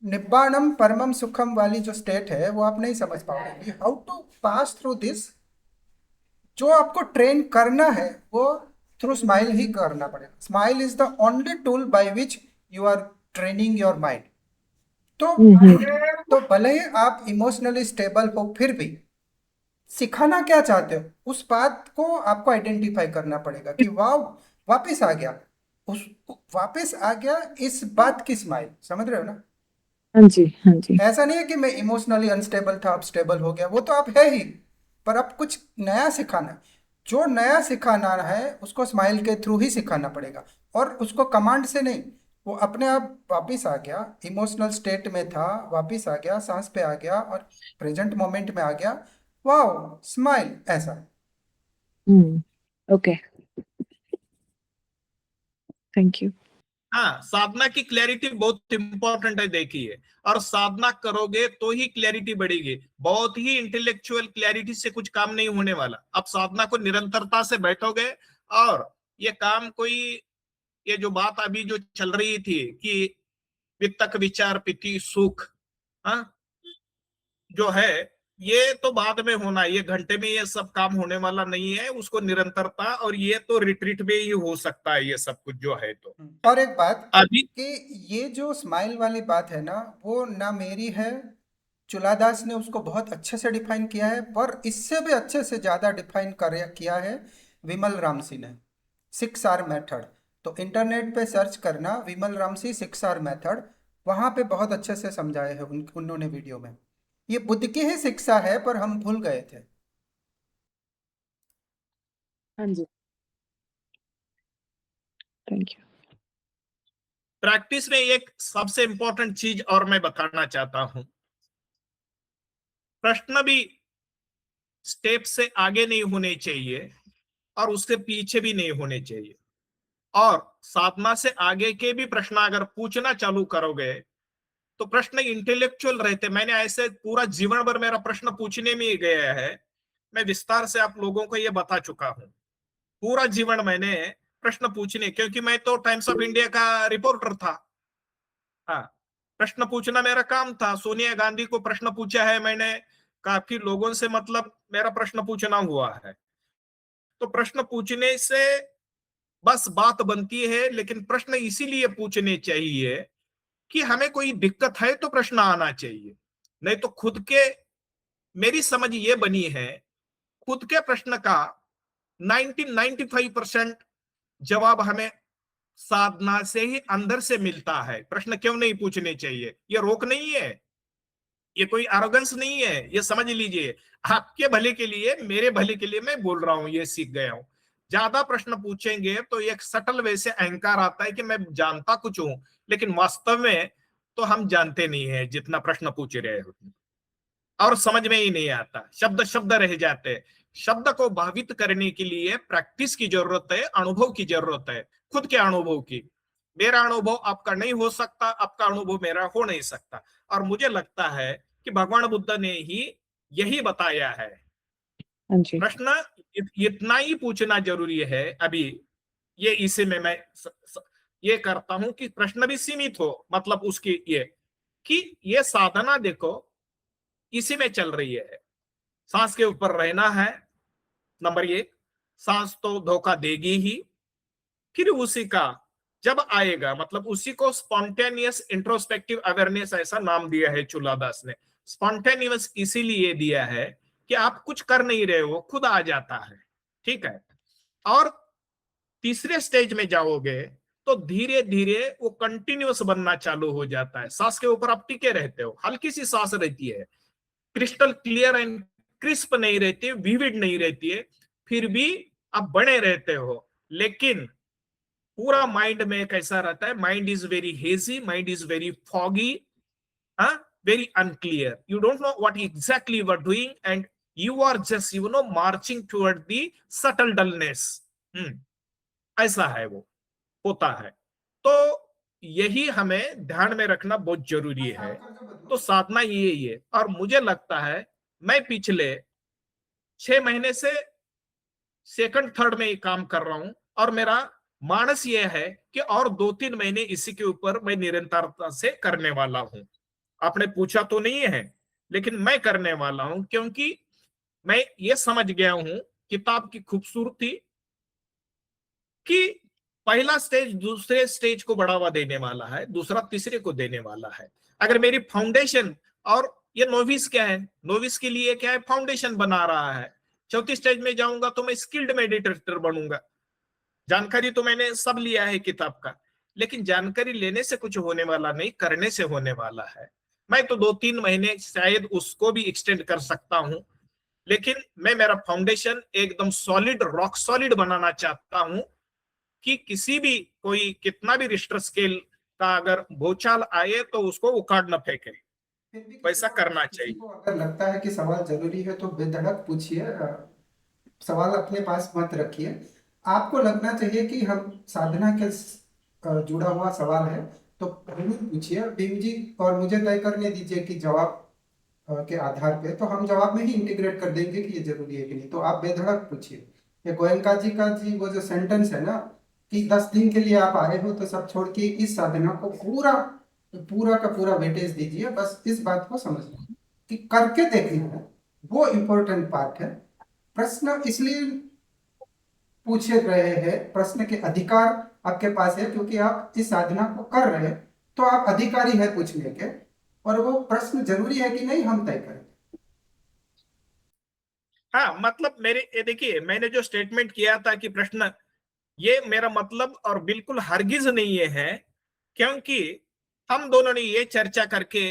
निब्बाणम परमम सुखम वाली जो स्टेट है वो आप नहीं समझ पाओगे। How to pass through this, जो आपको ट्रेन करना है वो थ्रू स्माइल ही करना पड़ेगा। Smile is the only tool by which you are training your mind. तो भले ही आप इमोशनली स्टेबल हो, फिर भी सिखाना क्या चाहते हो उस बात को आपको आइडेंटिफाई करना पड़ेगा कि वाह, वापस आ गया, उस वापस आ गया इस बात की स्माइल। समझ रहे हो ना? हाँ जी, हाँ जी। ऐसा नहीं है कि मैं इमोशनली अनस्टेबल था, अब स्टेबल हो गया, वो तो आप है ही, पर अब कुछ नया सिखाना। जो नया सिखाना है उसको स्माइल के थ्रू ही सिखाना पड़ेगा, और उसको कमांड से नहीं। वो अपने आप वापस आ गया, इमोशनल स्टेट में था, वापस आ गया, सांस पे आ गया और प्रेजेंट मोमेंट में आ गया। वाओ, स्माइल, ऐसा। Okay, thank you. हाँ, साधना की क्लैरिटी बहुत इंपॉर्टेंट है, देखिए। और साधना करोगे तो ही क्लैरिटी बढ़ेगी। बहुत ही इंटेलेक्चुअल क्लैरिटी से कुछ काम नहीं होने वाला। अब साधना को निरंतरता से बैठोगे, और ये काम कोई, ये जो बात अभी जो चल रही थी कि वित्तक विचार पिति सुख, हाँ, जो है ये तो बाद में होना, ये घंटे में ये सब काम होने वाला नहीं है। उसको निरंतरता, और ये तो रिट्रीट में ही हो सकता है ये सब कुछ जो है। तो और एक बात अभी कि ये जो स्माइल वाली बात है ना, वो ना मेरी है, चुलादास ने उसको बहुत अच्छे से डिफाइन किया है, पर इससे भी अच्छे से ज़्यादा डिफाइन किया है विमल रामसी ने, 6R मेथड। तो इंटरनेट पे सर्च करना विमल रामसी 6R मेथड, वहाँ पे बहुत अच्छे से समझाए हैं उन्होंने वीडियो में। ये बुद्ध की ही शिक्षा है, पर हम भूल गए थे। हाँ जी, थैंक यू। प्रैक्टिस में एक सबसे इंपॉर्टेंट चीज और मैं बताना चाहता हूं, प्रश्न भी स्टेप से आगे नहीं होने चाहिए। और उसके पीछे भी नहीं होने चाहिए। और साधना से आगे के भी प्रश्न अगर पूछना चालू करोगे तो प्रश्न इंटेलेक्चुअल रहते। मैंने ऐसे पूरा जीवन भर मेरा प्रश्न पूछने में ही गया है। मैं विस्तार से आप लोगों को ये बता चुका हूं। पूरा जीवन मैंने प्रश्न पूछने, क्योंकि मैं तो टाइम्स ऑफ इंडिया का रिपोर्टर था। हाँ, प्रश्न पूछना मेरा काम था। सोनिया गांधी को प्रश्न पूछा है मैंने, काफी लोगों से मतलब मेरा प्रश्न पूछना हुआ है। तो प्रश्न पूछने से बस बात बनती है, लेकिन प्रश्न इसीलिए पूछने चाहिए कि हमें कोई दिक्कत है तो प्रश्न आना चाहिए। नहीं तो खुद के, मेरी समझ ये बनी है, खुद के प्रश्न का 95% जवाब हमें साधना से ही अंदर से मिलता है। प्रश्न क्यों नहीं पूछने चाहिए? ये रोक नहीं है, ये कोई अरोगेंस नहीं है, ये समझ लीजिए। आपके भले के लिए, मेरे भले के लिए मैं बोल रहा हूं, ये सीख गया हूं। ज्यादा प्रश्न पूछेंगे तो एक सटल वे से अहंकार आता है कि मैं जानता कुछ हूं, लेकिन वास्तव में तो हम जानते नहीं है जितना प्रश्न पूछ रहे हो, और समझ में ही नहीं आता, शब्द शब्द रह जाते हैं। शब्द को भावित करने के लिए प्रैक्टिस की जरूरत है, अनुभव की जरूरत है, खुद के अनुभव की। मेरा अनुभव आपका नहीं हो सकता, आपका अनुभव मेरा हो नहीं सकता। और मुझे लगता है कि भगवान बुद्ध ने ही यही बताया है। हाँ जी। प्रश्न इतना ही पूछना जरूरी है अभी। ये इसी में मैं ये करता हूं कि प्रश्न भी सीमित हो, मतलब उसकी ये कि ये साधना देखो इसी में चल रही है। सांस के ऊपर रहना है, नंबर 1। सांस तो धोखा देगी ही, फिर उसी का जब आएगा, मतलब उसी को स्पॉन्टेनियस इंट्रोस्पेक्टिव अवेयरनेस ऐसा नाम दिया है चुलादास ने। स्पॉन्टेनियस इसीलिए दिया है कि आप कुछ कर नहीं रहे हो, खुद आ जाता है, ठीक है। और तीसरे स्टेज में जाओगे तो धीरे धीरे वो कंटिन्यूअस बनना चालू हो जाता है। सांस के ऊपर आप टिके रहते हो, हल्की सी सांस रहती है, क्रिस्टल क्लियर एंड क्रिस्प नहीं रहती है, विविड नहीं रहती है, फिर भी आप बने रहते हो। लेकिन पूरा माइंड में कैसा रहता है? Mind is very hazy, mind is very foggy, very unclear. You don't know what exactly you are doing and you are just marching toward the subtle dullness. ऐसा है, वो होता है। तो यही हमें ध्यान में रखना बहुत जरूरी है। तो साधना यही है। और मुझे लगता है मैं पिछले 6 महीने से सेकंड थर्ड में ये काम कर रहा हूं, और मेरा मानस ये है कि और 2-3 महीने इसी के ऊपर मैं निरंतरता से करने वाला हूं। आपने पूछा तो नहीं है, लेकिन मैं करने वाला हूं, क्योंकि मैं ये समझ गया हूं किताब की खूबसूरती कि पहला स्टेज दूसरे स्टेज को बढ़ावा देने वाला है, दूसरा तीसरे को देने वाला है। अगर मेरी फाउंडेशन, और ये नोविस क्या है, नोविस के लिए क्या है, फाउंडेशन बना रहा है। चौथी स्टेज में जाऊंगा तो मैं स्किल्ड मेडिटेटर बनूंगा। जानकारी तो मैंने सब लिया है किताब का, लेकिन जानकारी लेने से कुछ होने वाला नहीं, करने से होने वाला है। मैं तो 2-3 महीने शायद उसको भी एक्सटेंड कर सकता हूं, लेकिन मैं मेरा फाउंडेशन एकदम सॉलिड, रॉक सॉलिड बनाना चाहता हूं कि किसी भी, कोई कितना भी रिश्टर स्केल का अगर भूचाल आए तो उसको उखाड़ न फेंके। वैसा करना चाहिए। किसी को अगर लगता है कि सवाल जरूरी है तो बेधड़क पूछिए, सवाल अपने पास मत रखिए। आपको लगना चाहिए कि हम साधना के जुड़ा हुआ सवाल है तो जरूर पूछिए भीम जी, और मुझे तय करने दीजिए कि जवाब के आधार पे तो हम जवाब में ही इंटीग्रेट कर देंगे कि ये जरूरी है कि नहीं। तो आप बेधड़क पूछिए। ये गोयनका जी का जी वो जो सेंटेंस है ना कि 10 दिन के लिए आप आए हो तो सब छोड़ के इस साधना को पूरा का पूरा वेटेज दीजिए। बस इस बात को समझना कि करके देखना है, वो इम्पोर्टेंट पार्ट है। प्रश्न इसलिए पूछे रहे हैं, प्रश्न के अधिकार आपके पास है क्योंकि आप इस साधना को कर रहे हैं, तो आप अधिकारी है पूछने के, और वो प्रश्न जरूरी है कि नहीं हम तय करें। हाँ, मतलब मेरे ये देखिए, मैंने जो स्टेटमेंट किया था कि प्रश्न, ये मेरा मतलब और बिल्कुल हरगिज नहीं है, क्योंकि हम दोनों ने ये चर्चा करके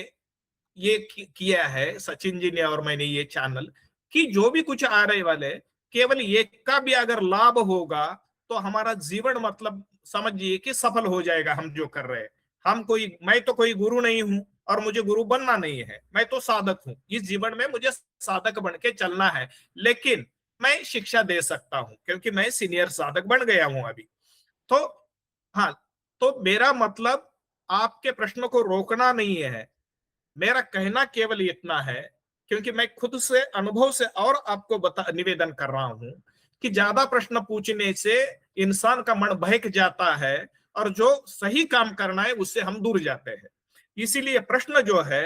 ये किया है, सचिन जी ने और मैंने, ये चैनल कि जो भी कुछ आ रहे वाले, केवल एक का भी अगर लाभ होगा तो हमारा जीवन, मतलब समझिए कि सफल हो जाएगा हम जो कर रहे हैं। मैं तो कोई गुरु नहीं हूं और मुझे गुरु बनना नहीं है, मैं तो साधक हूं। इस जीवन में मुझे साधक बन के चलना है, लेकिन मैं शिक्षा दे सकता हूं, क्योंकि मैं सीनियर साधक बन गया हूं अभी। तो हाँ, तो मेरा मतलब आपके प्रश्न को रोकना नहीं है, मेरा कहना केवल इतना है, क्योंकि मैं खुद से अनुभव से और आपको निवेदन कर रहा हूं कि ज्यादा प्रश्न पूछने से इंसान का मन बहक जाता है और जो सही काम करना है उससे हम दूर जाते हैं। इसीलिए प्रश्न जो है,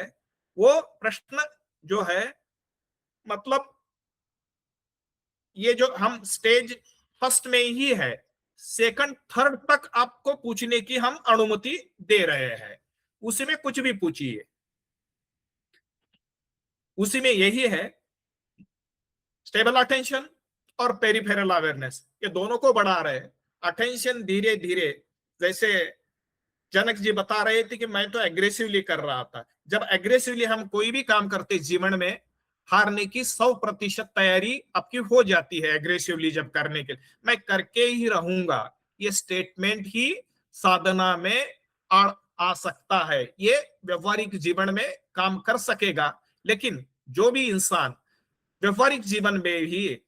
वो प्रश्न जो है, मतलब ये जो हम स्टेज फर्स्ट में ही है, सेकंड थर्ड तक आपको पूछने की हम अनुमति दे रहे हैं, उसी में कुछ भी पूछिए, उसी में यही है। स्टेबल अटेंशन और पेरिफेरल अवेयरनेस, ये दोनों को बढ़ा रहे हैं। अटेंशन धीरे धीरे, जैसे जनक जी बता रहे थे कि मैं तो एग्रेसिवली कर रहा था, जब एग्रेसिवली हम कोई भी काम करते जीवन में, हारने की 100% तैयारी आपकी हो जाती है एग्रेसिवली जब करने के लिए, मैं करके ही रहूंगा, ये स्टेटमेंट ही साधना में आ सकता है, ये व्यवहारिक जीवन में काम कर सकेगा। लेकिन जो भी इंसान व्यवहारिक जीवन में भी